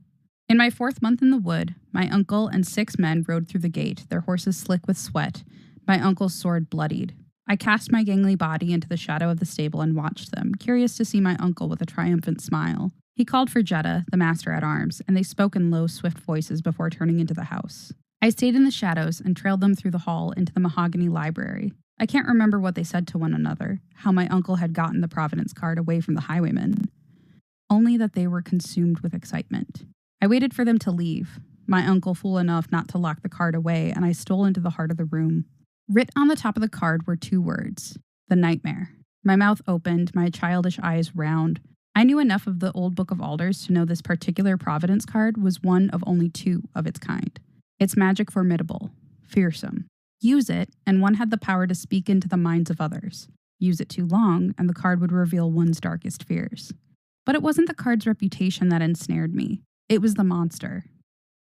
In my 4th month in the wood, my uncle and 6 men rode through the gate, their horses slick with sweat, my uncle's sword bloodied. I cast my gangly body into the shadow of the stable and watched them, curious to see my uncle with a triumphant smile. He called for Jetta, the master-at-arms, and they spoke in low, swift voices before turning into the house. I stayed in the shadows and trailed them through the hall into the mahogany library. I can't remember what they said to one another, how my uncle had gotten the Providence card away from the highwaymen. Only that they were consumed with excitement. I waited for them to leave, my uncle fool enough not to lock the card away, and I stole into the heart of the room. Writ on the top of the card were 2 words, the nightmare. My mouth opened, my childish eyes round. I knew enough of the old Book of Alders to know this particular Providence card was one of only 2 of its kind. Its magic formidable, fearsome. Use it, and one had the power to speak into the minds of others. Use it too long, and the card would reveal one's darkest fears. But it wasn't the card's reputation that ensnared me. It was the monster.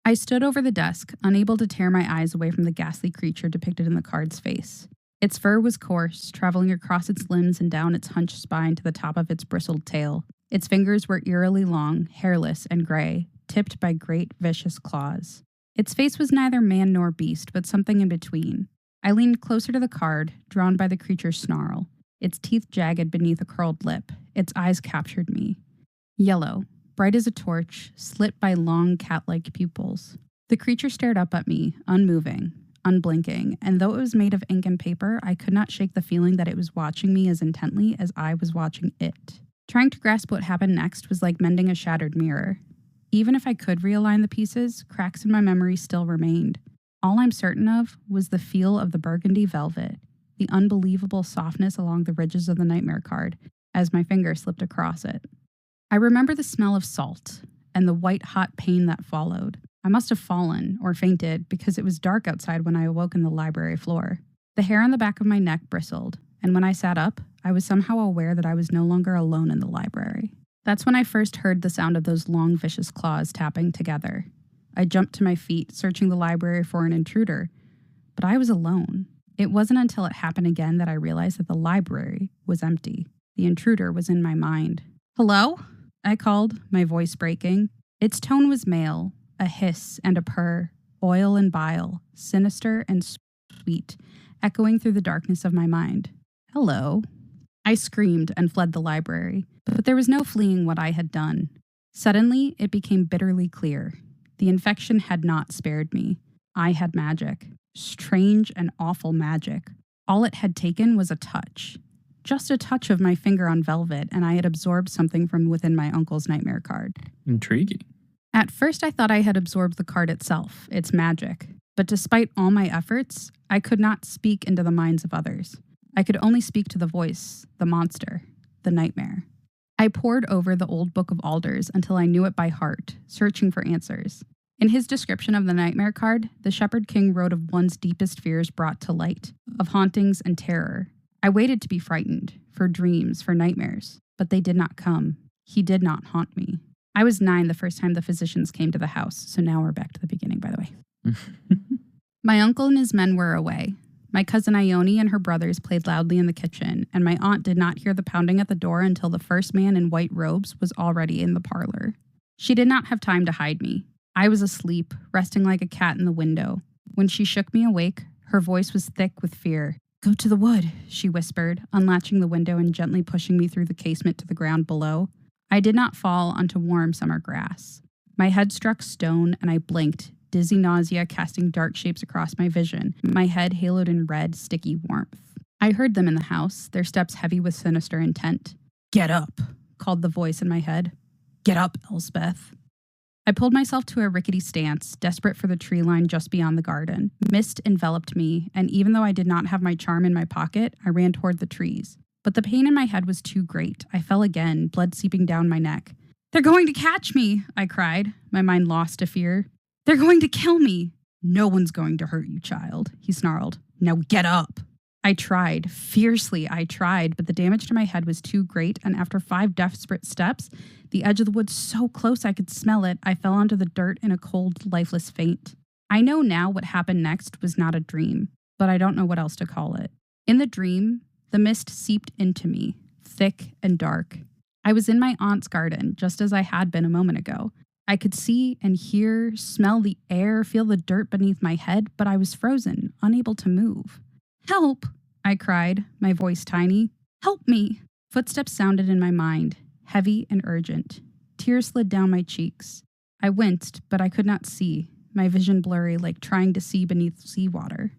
I stood over the desk, unable to tear my eyes away from the ghastly creature depicted in the card's face. Its fur was coarse, traveling across its limbs and down its hunched spine to the top of its bristled tail. Its fingers were eerily long, hairless, and gray, tipped by great, vicious claws. Its face was neither man nor beast, but something in between. I leaned closer to the card, drawn by the creature's snarl, its teeth jagged beneath a curled lip. Its eyes captured me. Yellow, bright as a torch, slit by long cat-like pupils. The creature stared up at me, unmoving, unblinking, and though it was made of ink and paper, I could not shake the feeling that it was watching me as intently as I was watching it. Trying to grasp what happened next was like mending a shattered mirror. Even if I could realign the pieces, cracks in my memory still remained. All I'm certain of was the feel of the burgundy velvet, the unbelievable softness along the ridges of the nightmare card as my finger slipped across it. I remember the smell of salt and the white-hot pain that followed. I must have fallen or fainted because it was dark outside when I awoke in the library floor. The hair on the back of my neck bristled, and when I sat up, I was somehow aware that I was no longer alone in the library. That's when I first heard the sound of those long, vicious claws tapping together. I jumped to my feet, searching the library for an intruder, but I was alone. It wasn't until it happened again that I realized that the library was empty. The intruder was in my mind. "Hello?" I called, my voice breaking. Its tone was male, a hiss and a purr, oil and bile, sinister and sweet, echoing through the darkness of my mind. "Hello." I screamed and fled the library, but there was no fleeing what I had done. Suddenly, it became bitterly clear. The infection had not spared me. I had magic. Strange and awful magic. All it had taken was a touch. Just a touch of my finger on velvet, and I had absorbed something from within my uncle's nightmare card. Intriguing. At first, I thought I had absorbed the card itself, its magic. But despite all my efforts, I could not speak into the minds of others. I could only speak to the voice, the monster, the nightmare. I pored over the old Book of Alders until I knew it by heart, searching for answers. In his description of the nightmare card, the Shepherd King wrote of one's deepest fears brought to light, of hauntings and terror. I waited to be frightened, for dreams, for nightmares, but they did not come. He did not haunt me. I was 9 the first time the physicians came to the house, so now we're back to the beginning, by the way. My uncle and his men were away. My cousin Ione and her brothers played loudly in the kitchen, and my aunt did not hear the pounding at the door until the first man in white robes was already in the parlor. She did not have time to hide me. I was asleep, resting like a cat in the window. When she shook me awake, her voice was thick with fear. "Go to the wood," she whispered, unlatching the window and gently pushing me through the casement to the ground below. I did not fall onto warm summer grass. My head struck stone, and I blinked, dizzy nausea casting dark shapes across my vision, my head haloed in red, sticky warmth. I heard them in the house, their steps heavy with sinister intent. "Get up," called the voice in my head. "Get up, Elspeth." I pulled myself to a rickety stance, desperate for the tree line just beyond the garden. Mist enveloped me, and even though I did not have my charm in my pocket, I ran toward the trees. But the pain in my head was too great. I fell again, blood seeping down my neck. "They're going to catch me," I cried, my mind lost to fear. "They're going to kill me." "No one's going to hurt you, child," he snarled. "Now get up." I tried, fiercely I tried, but the damage to my head was too great, and after 5 desperate steps, the edge of the woods so close I could smell it, I fell onto the dirt in a cold, lifeless faint. I know now what happened next was not a dream, but I don't know what else to call it. In the dream, the mist seeped into me, thick and dark. I was in my aunt's garden, just as I had been a moment ago. I could see and hear, smell the air, feel the dirt beneath my head, but I was frozen, unable to move. "Help!" I cried, my voice tiny. "Help me!" Footsteps sounded in my mind, heavy and urgent. Tears slid down my cheeks. I winced, but I could not see, my vision blurry like trying to see beneath seawater.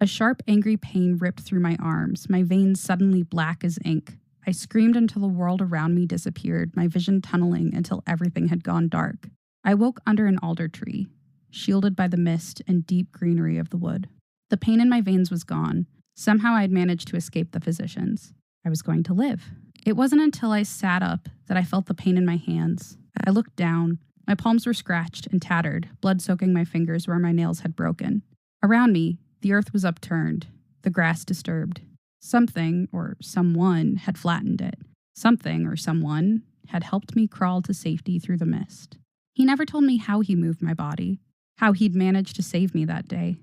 A sharp, angry pain ripped through my arms, my veins suddenly black as ink. I screamed until the world around me disappeared, my vision tunneling until everything had gone dark. I woke under an alder tree, shielded by the mist and deep greenery of the wood. The pain in my veins was gone. Somehow I had managed to escape the physicians. I was going to live. It wasn't until I sat up that I felt the pain in my hands. I looked down. My palms were scratched and tattered, blood soaking my fingers where my nails had broken. Around me, the earth was upturned, the grass disturbed. Something, or someone, had flattened it. Something, or someone, had helped me crawl to safety through the mist. He never told me how he moved my body, how he'd managed to save me that day.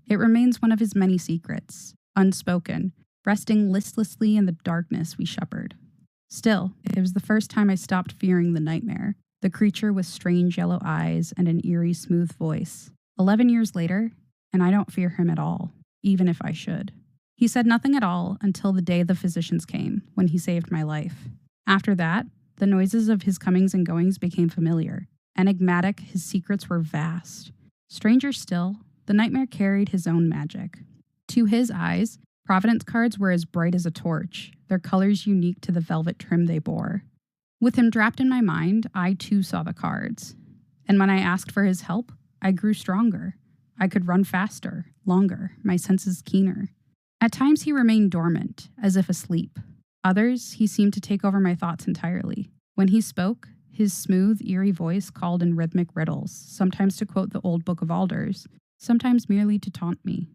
It remains one of his many secrets, unspoken, resting listlessly in the darkness we shepherd. Still, it was the first time I stopped fearing the nightmare, the creature with strange yellow eyes and an eerie, smooth voice. 11 years later, and I don't fear him at all, even if I should. He said nothing at all until the day the physicians came, when he saved my life. After that, the noises of his comings and goings became familiar. Enigmatic, his secrets were vast. Stranger still, the nightmare carried his own magic. To his eyes, Providence cards were as bright as a torch, their colors unique to the velvet trim they bore. With him trapped in my mind, I too saw the cards. And when I asked for his help, I grew stronger. I could run faster, longer, my senses keener. At times he remained dormant, as if asleep. Others, he seemed to take over my thoughts entirely. When he spoke, his smooth, eerie voice called in rhythmic riddles, sometimes to quote the old Book of Alders, sometimes merely to taunt me.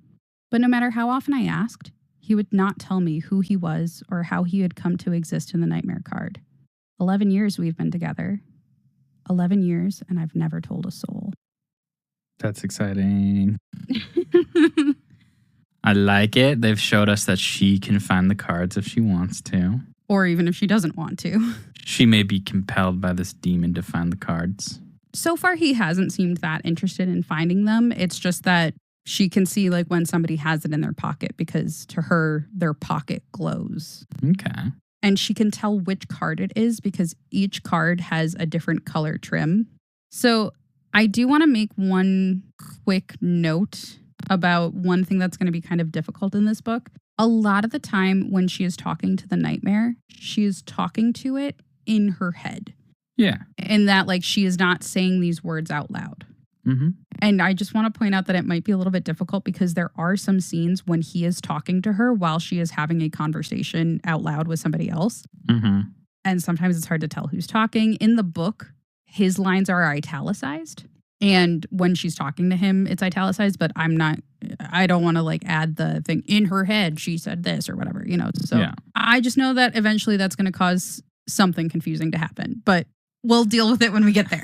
But no matter how often I asked, he would not tell me who he was or how he had come to exist in the nightmare card. 11 years we've been together. 11 years, and I've never told a soul. That's exciting. I like it. They've showed us that she can find the cards if she wants to. Or even if she doesn't want to. She may be compelled by this demon to find the cards. So far, he hasn't seemed that interested in finding them. It's just that she can see like when somebody has it in their pocket because to her, their pocket glows. Okay. And she can tell which card it is because each card has a different color trim. So I do want to make one quick note about one thing that's going to be kind of difficult in this book. A lot of the time when she is talking to the nightmare, she is talking to it in her head. Yeah. And that like she is not saying these words out loud. Mm-hmm. And I just want to point out that it might be a little bit difficult because there are some scenes when he is talking to her while she is having a conversation out loud with somebody else. Mm-hmm. And sometimes it's hard to tell who's talking. In the book, his lines are italicized. And when she's talking to him, it's italicized, but I don't want to like add the thing in her head. She said this or whatever, you know? So yeah. I just know that eventually that's going to cause something confusing to happen, but we'll deal with it when we get there.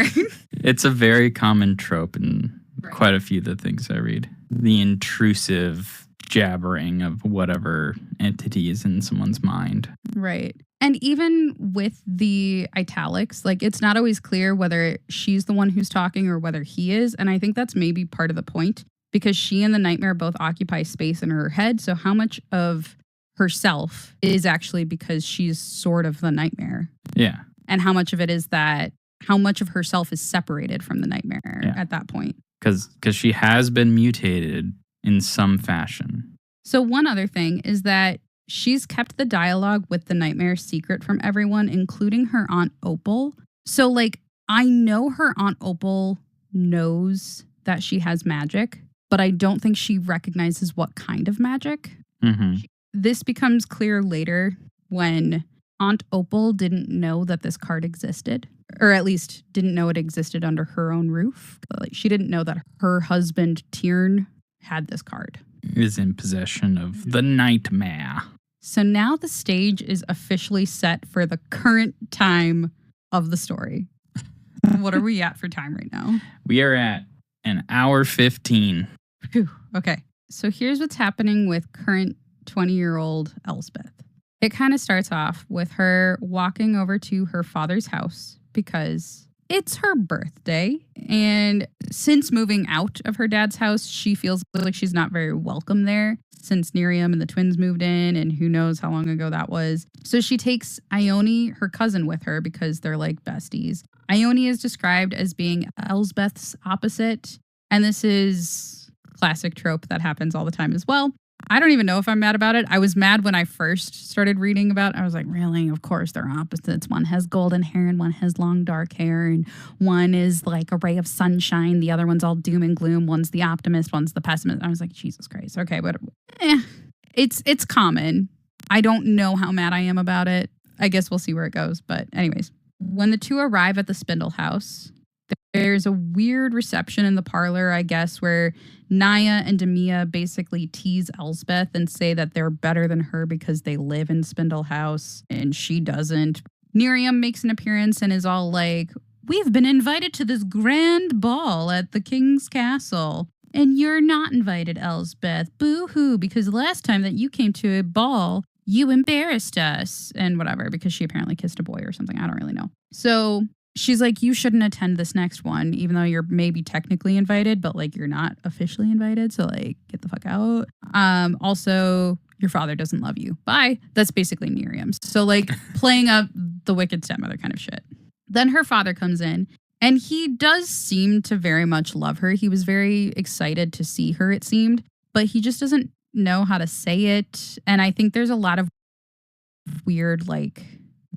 It's a very common trope in quite a few of the things I read. The intrusive jabbering of whatever entity is in someone's mind. Right. And even with the italics, like it's not always clear whether she's the one who's talking or whether he is. And I think that's maybe part of the point because she and the nightmare both occupy space in her head. So how much of herself is actually because she's sort of the nightmare? Yeah. And how much of it is that how much of herself is separated from the nightmare at that point? Because she has been mutated in some fashion. So one other thing is that she's kept the dialogue with the nightmare secret from everyone, including her Aunt Opal. So, like, I know her Aunt Opal knows that she has magic, but I don't think she recognizes what kind of magic. Mm-hmm. This becomes clear later when Aunt Opal didn't know that this card existed, or at least didn't know it existed under her own roof. Like, she didn't know that her husband, Tiern, had this card. Is in possession of the nightmare. So now the stage is officially set for the current time of the story. What are we at for time right now? We are at an hour 15. Whew, okay. So here's what's happening with current 20-year-old Elspeth. It kind of starts off with her walking over to her father's house because it's her birthday. And since moving out of her dad's house, she feels like she's not very welcome there since Miriam and the twins moved in and who knows how long ago that was. So she takes Ione, her cousin, with her because they're like besties. Ione is described as being Elsbeth's opposite. And this is a classic trope that happens all the time as well. I don't even know if I'm mad about it. I was mad when I first started reading about it. I was like, really? Of course they're opposites. One has golden hair and one has long dark hair. And one is like a ray of sunshine. The other one's all doom and gloom. One's the optimist. One's the pessimist. I was like, Jesus Christ. Okay, but it's common. I don't know how mad I am about it. I guess we'll see where it goes. But anyways, when the two arrive at the Spindle house, there's a weird reception in the parlor, I guess, where Naya and Demia basically tease Elspeth and say that they're better than her because they live in Spindle House and she doesn't. Miriam makes an appearance and is all like, we've been invited to this grand ball at the king's castle. And you're not invited, Elspeth. Boo-hoo, because last time that you came to a ball, you embarrassed us. And whatever, because she apparently kissed a boy or something. I don't really know. So she's like, you shouldn't attend this next one, even though you're maybe technically invited, but like you're not officially invited. So like, get the fuck out. Also, your father doesn't love you. Bye. That's basically Miriam's. So like playing up the wicked stepmother kind of shit. Then her father comes in and he does seem to very much love her. He was very excited to see her, it seemed, but he just doesn't know how to say it. And I think there's a lot of weird like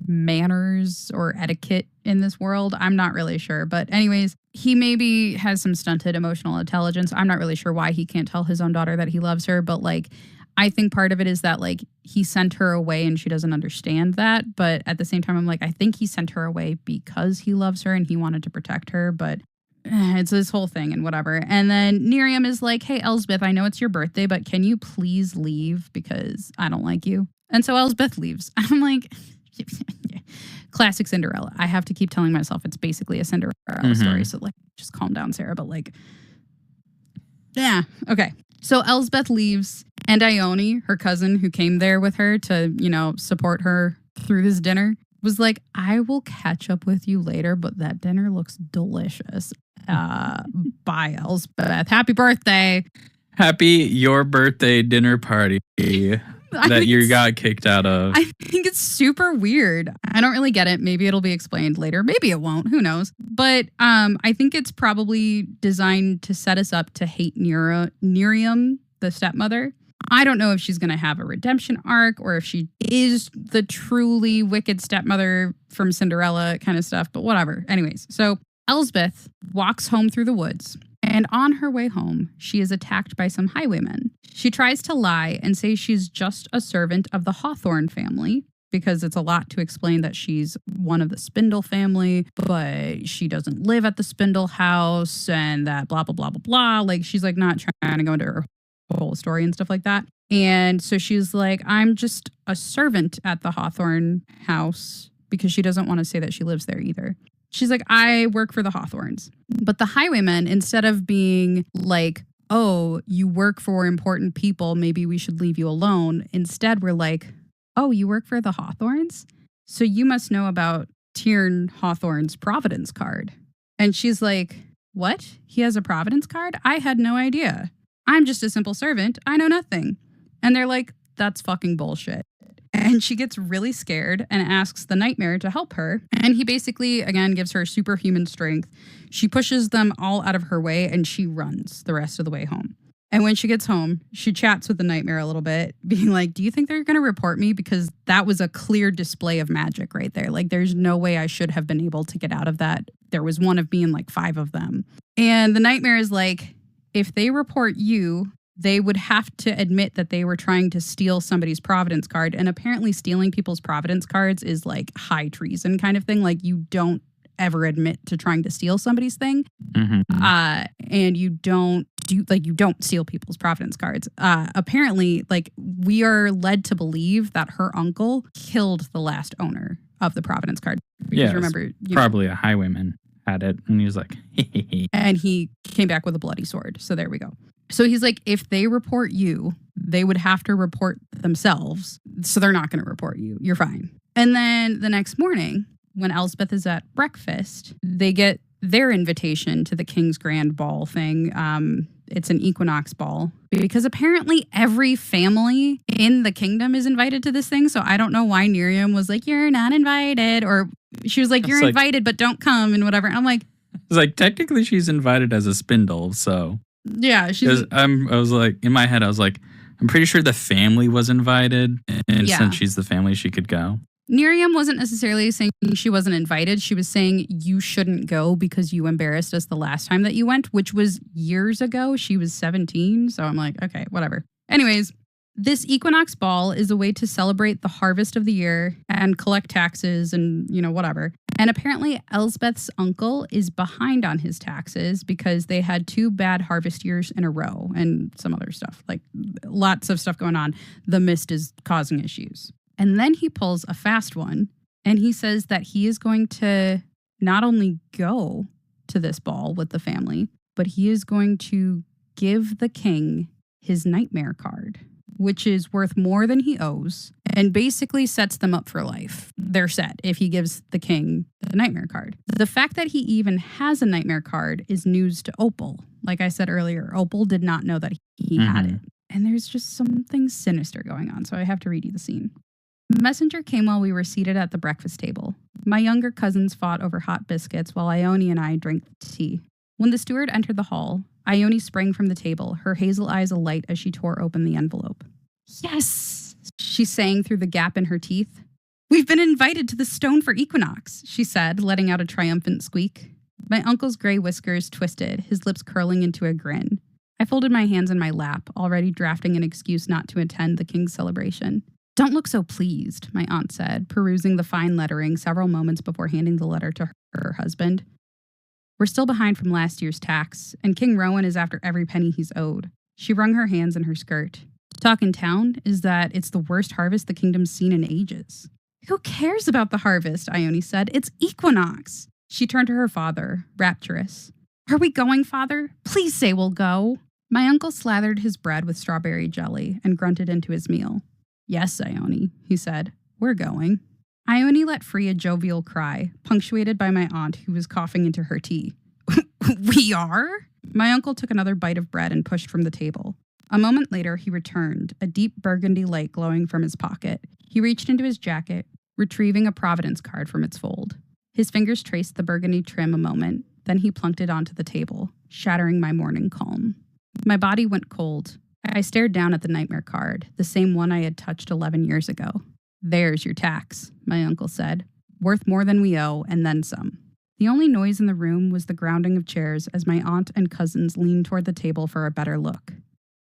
manners or etiquette in this world. I'm not really sure. But anyways, he maybe has some stunted emotional intelligence. I'm not really sure why he can't tell his own daughter that he loves her. But like, I think part of it is that like he sent her away and she doesn't understand that. But at the same time, I'm like, I think he sent her away because he loves her and he wanted to protect her. But it's this whole thing and whatever. And then Miriam is like, hey, Elsbeth, I know it's your birthday, but can you please leave because I don't like you? And so Elsbeth leaves. I'm like, classic Cinderella. I have to keep telling myself it's basically a Cinderella story. So like, just calm down, Sarah. But like, yeah, okay. So Elsbeth leaves, and Ione, her cousin who came there with her to, you know, support her through this dinner, was like, I will catch up with you later, but that dinner looks delicious. Bye, Elsbeth. Happy birthday. Happy your birthday dinner party that you got kicked out of. I think it's super weird. I don't really get it. Maybe it'll be explained later. Maybe it won't. Who knows? But I think it's probably designed to set us up to hate Miriam, the stepmother. I don't know if she's going to have a redemption arc or if she is the truly wicked stepmother from Cinderella kind of stuff, but whatever. Anyways, so Elsbeth walks home through the woods. And on her way home, she is attacked by some highwaymen. She tries to lie and say she's just a servant of the Hawthorne family because it's a lot to explain that she's one of the Spindle family, but she doesn't live at the Spindle house and that blah, blah, blah, blah, blah. Like she's like not trying to go into her whole story and stuff like that. And so she's like, I'm just a servant at the Hawthorne house because she doesn't want to say that she lives there either. She's like, I work for the Hawthorns. But the highwaymen, instead of being like, oh, you work for important people, maybe we should leave you alone. Instead, we're like, oh, you work for the Hawthorns? So you must know about Tiernan Hawthorne's Providence card. And she's like, what? He has a Providence card? I had no idea. I'm just a simple servant. I know nothing. And they're like, that's fucking bullshit. And she gets really scared and asks the Nightmare to help her. And he basically, again, gives her superhuman strength. She pushes them all out of her way and she runs the rest of the way home. And when she gets home, she chats with the Nightmare a little bit, being like, do you think they're going to report me? Because that was a clear display of magic right there. Like, there's no way I should have been able to get out of that. There was one of me and like 5 of them. And the Nightmare is like, if they report you, they would have to admit that they were trying to steal somebody's Providence card. And apparently stealing people's Providence cards is like high treason kind of thing. Like, you don't ever admit to trying to steal somebody's thing. And you don't steal people's Providence cards. Apparently, like, we are led to believe that her uncle killed the last owner of the Providence card. Because remember, probably a highwayman had it. And he was like, and he came back with a bloody sword. So there we go. So he's like, if they report you, they would have to report themselves. So they're not going to report you. You're fine. And then the next morning, when Elspeth is at breakfast, they get their invitation to the King's Grand Ball thing. It's an equinox ball because apparently every family in the kingdom is invited to this thing. So I don't know why Miriam was like, you're not invited. Or she was like, you're invited, but don't come and whatever. And I'm like, it's like, technically she's invited as a spindle. So yeah, I was like, in my head, I was like, I'm pretty sure the family was invited. And since she's the family, she could go. Miriam wasn't necessarily saying she wasn't invited. She was saying you shouldn't go because you embarrassed us the last time that you went, which was years ago. She was 17. So I'm like, okay, whatever. Anyways, this equinox ball is a way to celebrate the harvest of the year and collect taxes and, whatever. And apparently Elspeth's uncle is behind on his taxes because they had 2 bad harvest years in a row and some other stuff, like lots of stuff going on. The mist is causing issues. And then he pulls a fast one and he says that he is going to not only go to this ball with the family, but he is going to give the king his nightmare card, which is worth more than he owes and basically sets them up for life. They're set if he gives the king the nightmare card. The fact that he even has a nightmare card is news to Opal. Like I said earlier, Opal did not know that he had it. And there's just something sinister going on, so I have to read you the scene. Messenger came while we were seated at the breakfast table. My younger cousins fought over hot biscuits while Ione and I drank tea. When the steward entered the hall, Ione sprang from the table, her hazel eyes alight as she tore open the envelope. Yes, she sang through the gap in her teeth. We've been invited to the Stone for Equinox, she said, letting out a triumphant squeak. My uncle's gray whiskers twisted, his lips curling into a grin. I folded my hands in my lap, already drafting an excuse not to attend the king's celebration. Don't look so pleased, my aunt said, perusing the fine lettering several moments before handing the letter to her husband. We're still behind from last year's tax, and King Rowan is after every penny he's owed. She wrung her hands in her skirt. Talk in town is that it's the worst harvest the kingdom's seen in ages. Who cares about the harvest, Ione said. It's equinox. She turned to her father, rapturous. Are we going, father? Please say we'll go. My uncle slathered his bread with strawberry jelly and grunted into his meal. Yes, Ione, he said. We're going. Ione let free a jovial cry, punctuated by my aunt who was coughing into her tea. We are? My uncle took another bite of bread and pushed from the table. A moment later, he returned, a deep burgundy light glowing from his pocket. He reached into his jacket, retrieving a Providence card from its fold. His fingers traced the burgundy trim a moment, then he plunked it onto the table, shattering my morning calm. My body went cold. I stared down at the nightmare card, the same one I had touched 11 years ago. There's your tax, my uncle said. Worth more than we owe, and then some. The only noise in the room was the grounding of chairs as my aunt and cousins leaned toward the table for a better look.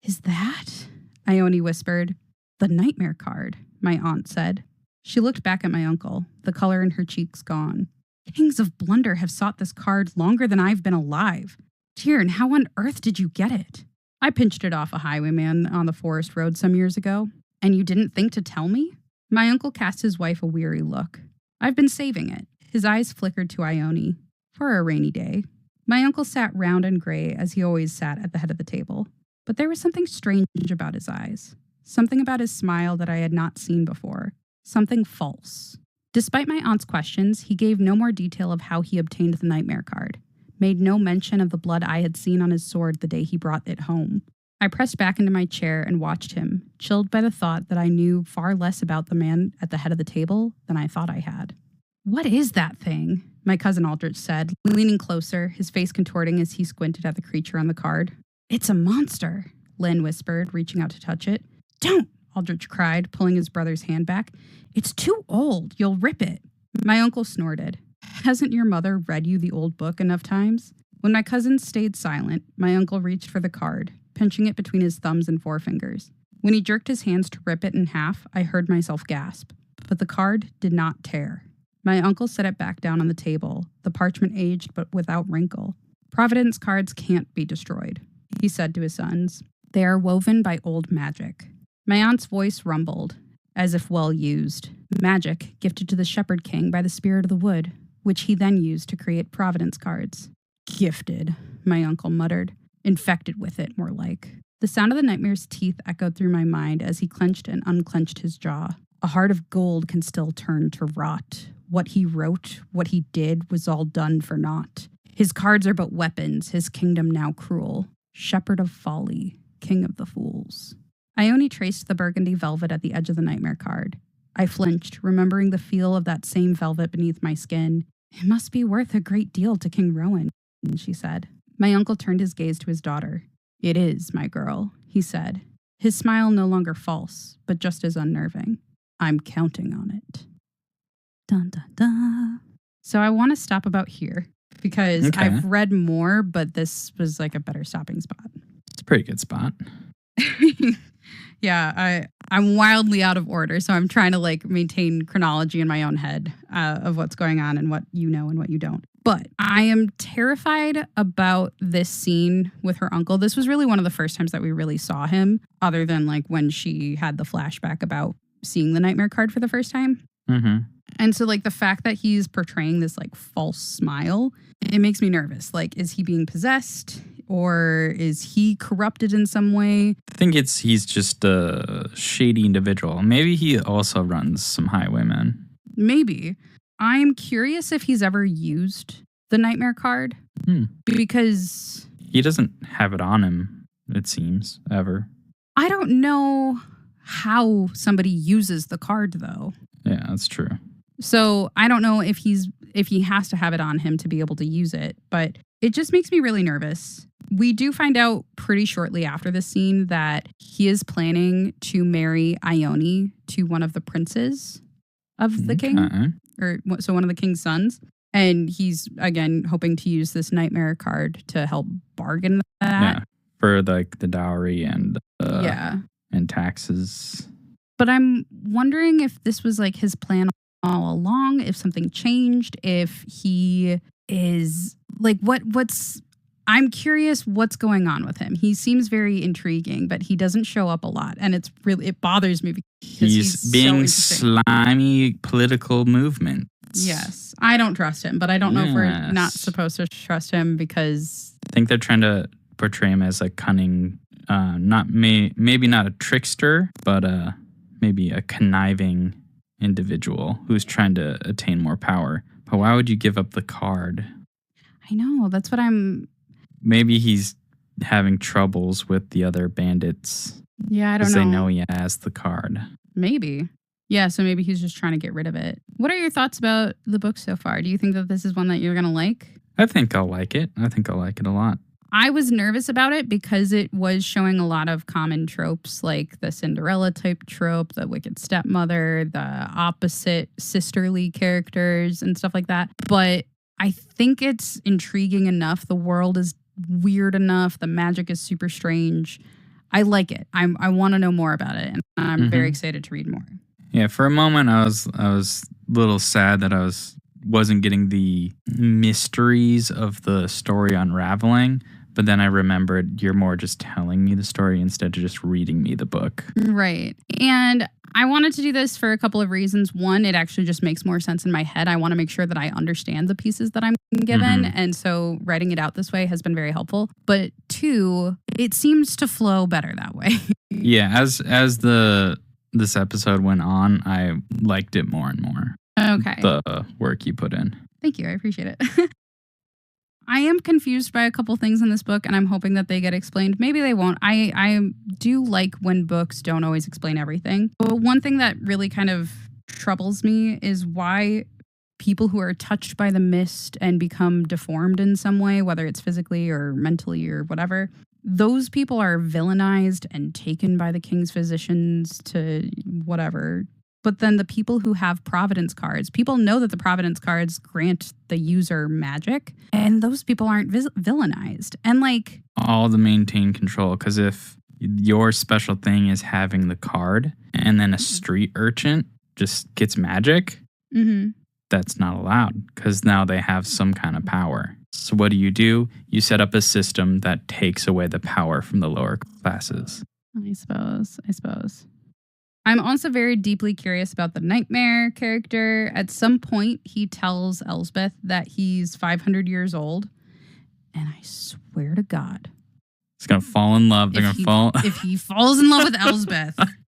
Is that? Ione whispered. The nightmare card, my aunt said. She looked back at my uncle, the color in her cheeks gone. Kings of Blunder have sought this card longer than I've been alive. Tiernan, how on earth did you get it? I pinched it off a highwayman on the forest road some years ago. And you didn't think to tell me? My uncle cast his wife a weary look. I've been saving it. His eyes flickered to Ione. For a rainy day. My uncle sat round and gray as he always sat at the head of the table, but there was something strange about his eyes, something about his smile that I had not seen before, something false. Despite my aunt's questions, he gave no more detail of how he obtained the nightmare card, made no mention of the blood I had seen on his sword the day he brought it home. I pressed back into my chair and watched him, chilled by the thought that I knew far less about the man at the head of the table than I thought I had. "What is that thing?" my cousin Aldrich said, leaning closer, his face contorting as he squinted at the creature on the card. "It's a monster," Lynn whispered, reaching out to touch it. "Don't!" Aldrich cried, pulling his brother's hand back. "It's too old. You'll rip it." My uncle snorted. "Hasn't your mother read you the old book enough times?" When my cousin stayed silent, my uncle reached for the card, pinching it between his thumbs and forefingers. When he jerked his hands to rip it in half, I heard myself gasp. But the card did not tear. My uncle set it back down on the table, the parchment aged but without wrinkle. "Providence cards can't be destroyed," he said to his sons. "They are woven by old magic." My aunt's voice rumbled, as if well used. Magic gifted to the Shepherd King by the Spirit of the Wood, which he then used to create Providence cards. "Gifted," my uncle muttered. "Infected with it, more like." The sound of the nightmare's teeth echoed through my mind as he clenched and unclenched his jaw. A heart of gold can still turn to rot. What he wrote, what he did, was all done for naught. His cards are but weapons, his kingdom now cruel. Shepherd of folly, king of the fools. Ione traced the burgundy velvet at the edge of the nightmare card. I flinched, remembering the feel of that same velvet beneath my skin. "It must be worth a great deal to King Rowan," she said. My uncle turned his gaze to his daughter. "It is, my girl," he said, his smile no longer false, but just as unnerving. "I'm counting on it." Dun, dun, dun. So I want to stop about here because I've read more, but this was like a better stopping spot. It's a pretty good spot. Yeah, I'm wildly out of order, so I'm trying to like maintain chronology in my own head of what's going on and what you know and what you don't. But I am terrified about this scene with her uncle. This was really one of the first times that we really saw him, other than like when she had the flashback about seeing the nightmare card for the first time. Mm-hmm. And so like the fact that he's portraying this like false smile, it makes me nervous. Like, is he being possessed or is he corrupted in some way? I think he's just a shady individual. Maybe he also runs some highwaymen. Maybe. I'm curious if he's ever used the nightmare card because he doesn't have it on him, it seems, ever. I don't know how somebody uses the card though. Yeah, that's true. So I don't know if he has to have it on him to be able to use it, but it just makes me really nervous. We do find out pretty shortly after this scene that he is planning to marry Ione to one of the princes of the king, or so one of the king's sons. And he's, again, hoping to use this nightmare card to help bargain that. Yeah, for like the dowry and taxes. But I'm wondering if this was like his plan all along, if something changed, if he is like I'm curious what's going on with him. He seems very intriguing, but he doesn't show up a lot. And it bothers me because he's being slimy political movement. Yes. I don't trust him, but I don't know if we're not supposed to trust him because I think they're trying to portray him as a cunning, maybe not a trickster, but maybe a conniving individual who's trying to attain more power. But why would you give up the card? I know. That's what I'm... Maybe he's having troubles with the other bandits. Yeah, I don't know. Because they know he has the card. Maybe. Yeah, so maybe he's just trying to get rid of it. What are your thoughts about the book so far? Do you think that this is one that you're going to like? I think I'll like it. I think I'll like it a lot. I was nervous about it because it was showing a lot of common tropes like the Cinderella type trope, the wicked stepmother, the opposite sisterly characters and stuff like that. But I think it's intriguing enough. The world is weird enough. The magic is super strange. I like it. I want to know more about it, and I'm very excited to read more. Yeah, for a moment I was a little sad that I wasn't getting the mysteries of the story unraveling, but then I remembered you're more just telling me the story instead of just reading me the book. Right. And I wanted to do this for a couple of reasons. One, it actually just makes more sense in my head. I want to make sure that I understand the pieces that I'm given. And so writing it out this way has been very helpful. But two, it seems to flow better that way. Yeah, as this episode went on, I liked it more and more. Okay. The work you put in. Thank you. I appreciate it. I am confused by a couple things in this book, and I'm hoping that they get explained. Maybe they won't. I do like when books don't always explain everything. But one thing that really kind of troubles me is why people who are touched by the mist and become deformed in some way, whether it's physically or mentally or whatever, those people are villainized and taken by the king's physicians to whatever. But then the people who have Providence cards, people know that the Providence cards grant the user magic, and those people aren't villainized. And like... all to maintain control, because if your special thing is having the card and then a street urchin just gets magic, that's not allowed, because now they have some kind of power. So what do? You set up a system that takes away the power from the lower classes. I suppose. I'm also very deeply curious about the Nightmare character. At some point, he tells Elsbeth that he's 500 years old. And I swear to God, he's going to fall in love. If he falls in love with Elsbeth,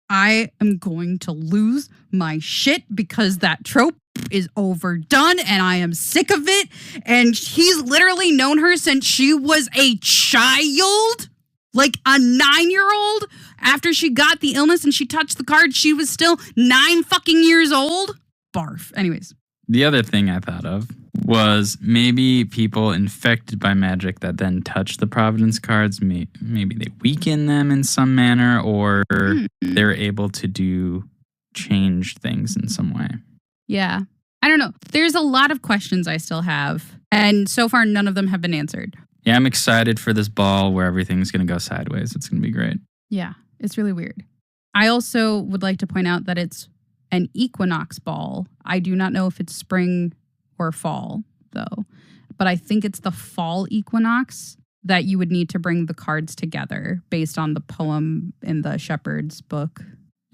I am going to lose my shit, because that trope is overdone and I am sick of it. And he's literally known her since she was a child. Like a 9-year-old. After she got the illness and she touched the card, she was still 9 fucking years old. Barf. Anyways. The other thing I thought of was maybe people infected by magic that then touch the Providence cards, maybe they weaken them in some manner, or they're able to change things in some way. Yeah. I don't know. There's a lot of questions I still have, and so far none of them have been answered. Yeah, I'm excited for this ball where everything's going to go sideways. It's going to be great. Yeah, it's really weird. I also would like to point out that it's an equinox ball. I do not know if it's spring or fall, though. But I think it's the fall equinox that you would need to bring the cards together based on the poem in the Shepherd's book.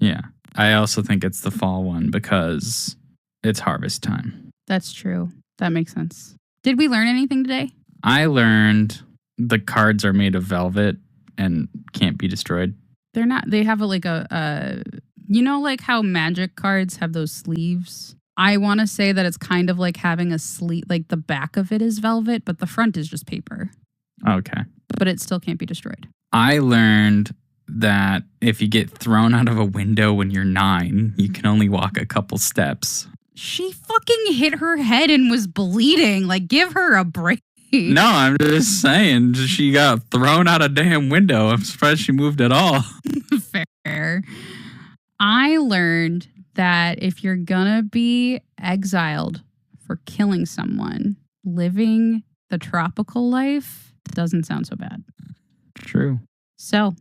Yeah, I also think it's the fall one because it's harvest time. That's true. That makes sense. Did we learn anything today? I learned the cards are made of velvet and can't be destroyed. They're not. They have like like how magic cards have those sleeves? I want to say that it's kind of like having a sleeve, like the back of it is velvet, but the front is just paper. Okay. But it still can't be destroyed. I learned that if you get thrown out of a window when you're 9, you can only walk a couple steps. She fucking hit her head and was bleeding. Like, give her a break. No, I'm just saying she got thrown out a damn window. I'm surprised she moved at all. Fair. I learned that if you're gonna be exiled for killing someone, living the tropical life doesn't sound so bad. True. So,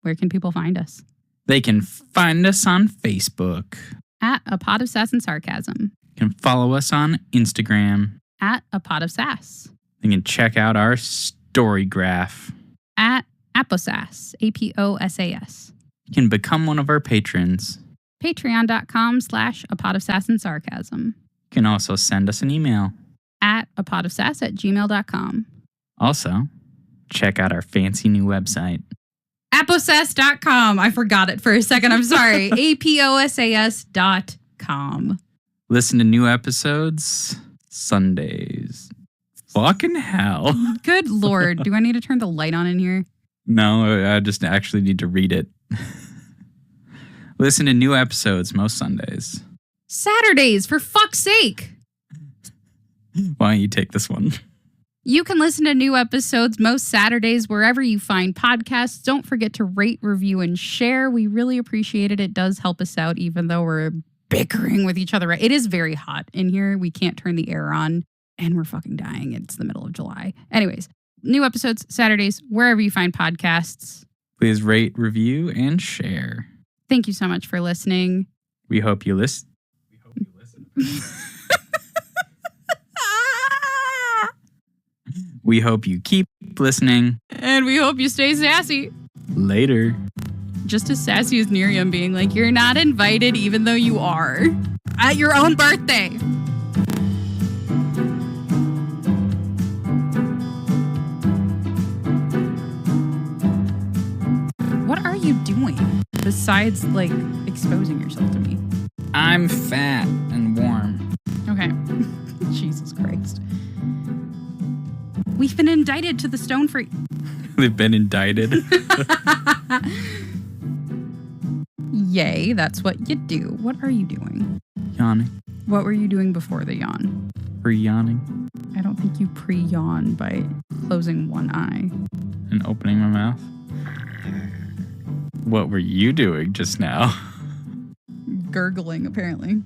where can people find us? They can find us on Facebook. At A Pot of Sass and Sarcasm. You can follow us on Instagram. At A Pot of Sass. You can check out our StoryGraph. At Aposas, APOSAS. You can become one of our patrons. Patreon.com/A Pot of Sass and Sarcasm. You can also send us an email. At apotofsass@gmail.com. Also, check out our fancy new website. Aposas.com. I forgot it for a second. I'm sorry. APOSAS.com. Listen to new episodes Sundays. Fucking hell. Good Lord. Do I need to turn the light on in here? No, I just actually need to read it. Listen to new episodes most Sundays. Saturdays, for fuck's sake. Why don't you take this one? You can listen to new episodes most Saturdays wherever you find podcasts. Don't forget to rate, review, and share. We really appreciate it. It does help us out, even though we're bickering with each other. It is very hot in here. We can't turn the air on, and we're fucking dying. It's the middle of July. Anyways, new episodes Saturdays wherever you find podcasts. Please rate, review, and share. Thank you so much for listening. We hope you listen. We hope you keep listening. And we hope you stay sassy. Later. just as sassy as Miriam being like, you're not invited even though you are. At your own birthday. What are you doing besides, like, exposing yourself to me? I'm fat and warm. Okay. Jesus Christ. We've been indicted to the stone for... They've been indicted. Yay, that's what you do. What are you doing? Yawning. What were you doing before the yawn? Pre-yawning. I don't think you pre-yawn by closing one eye. And opening my mouth. What were you doing just now? Gurgling, apparently.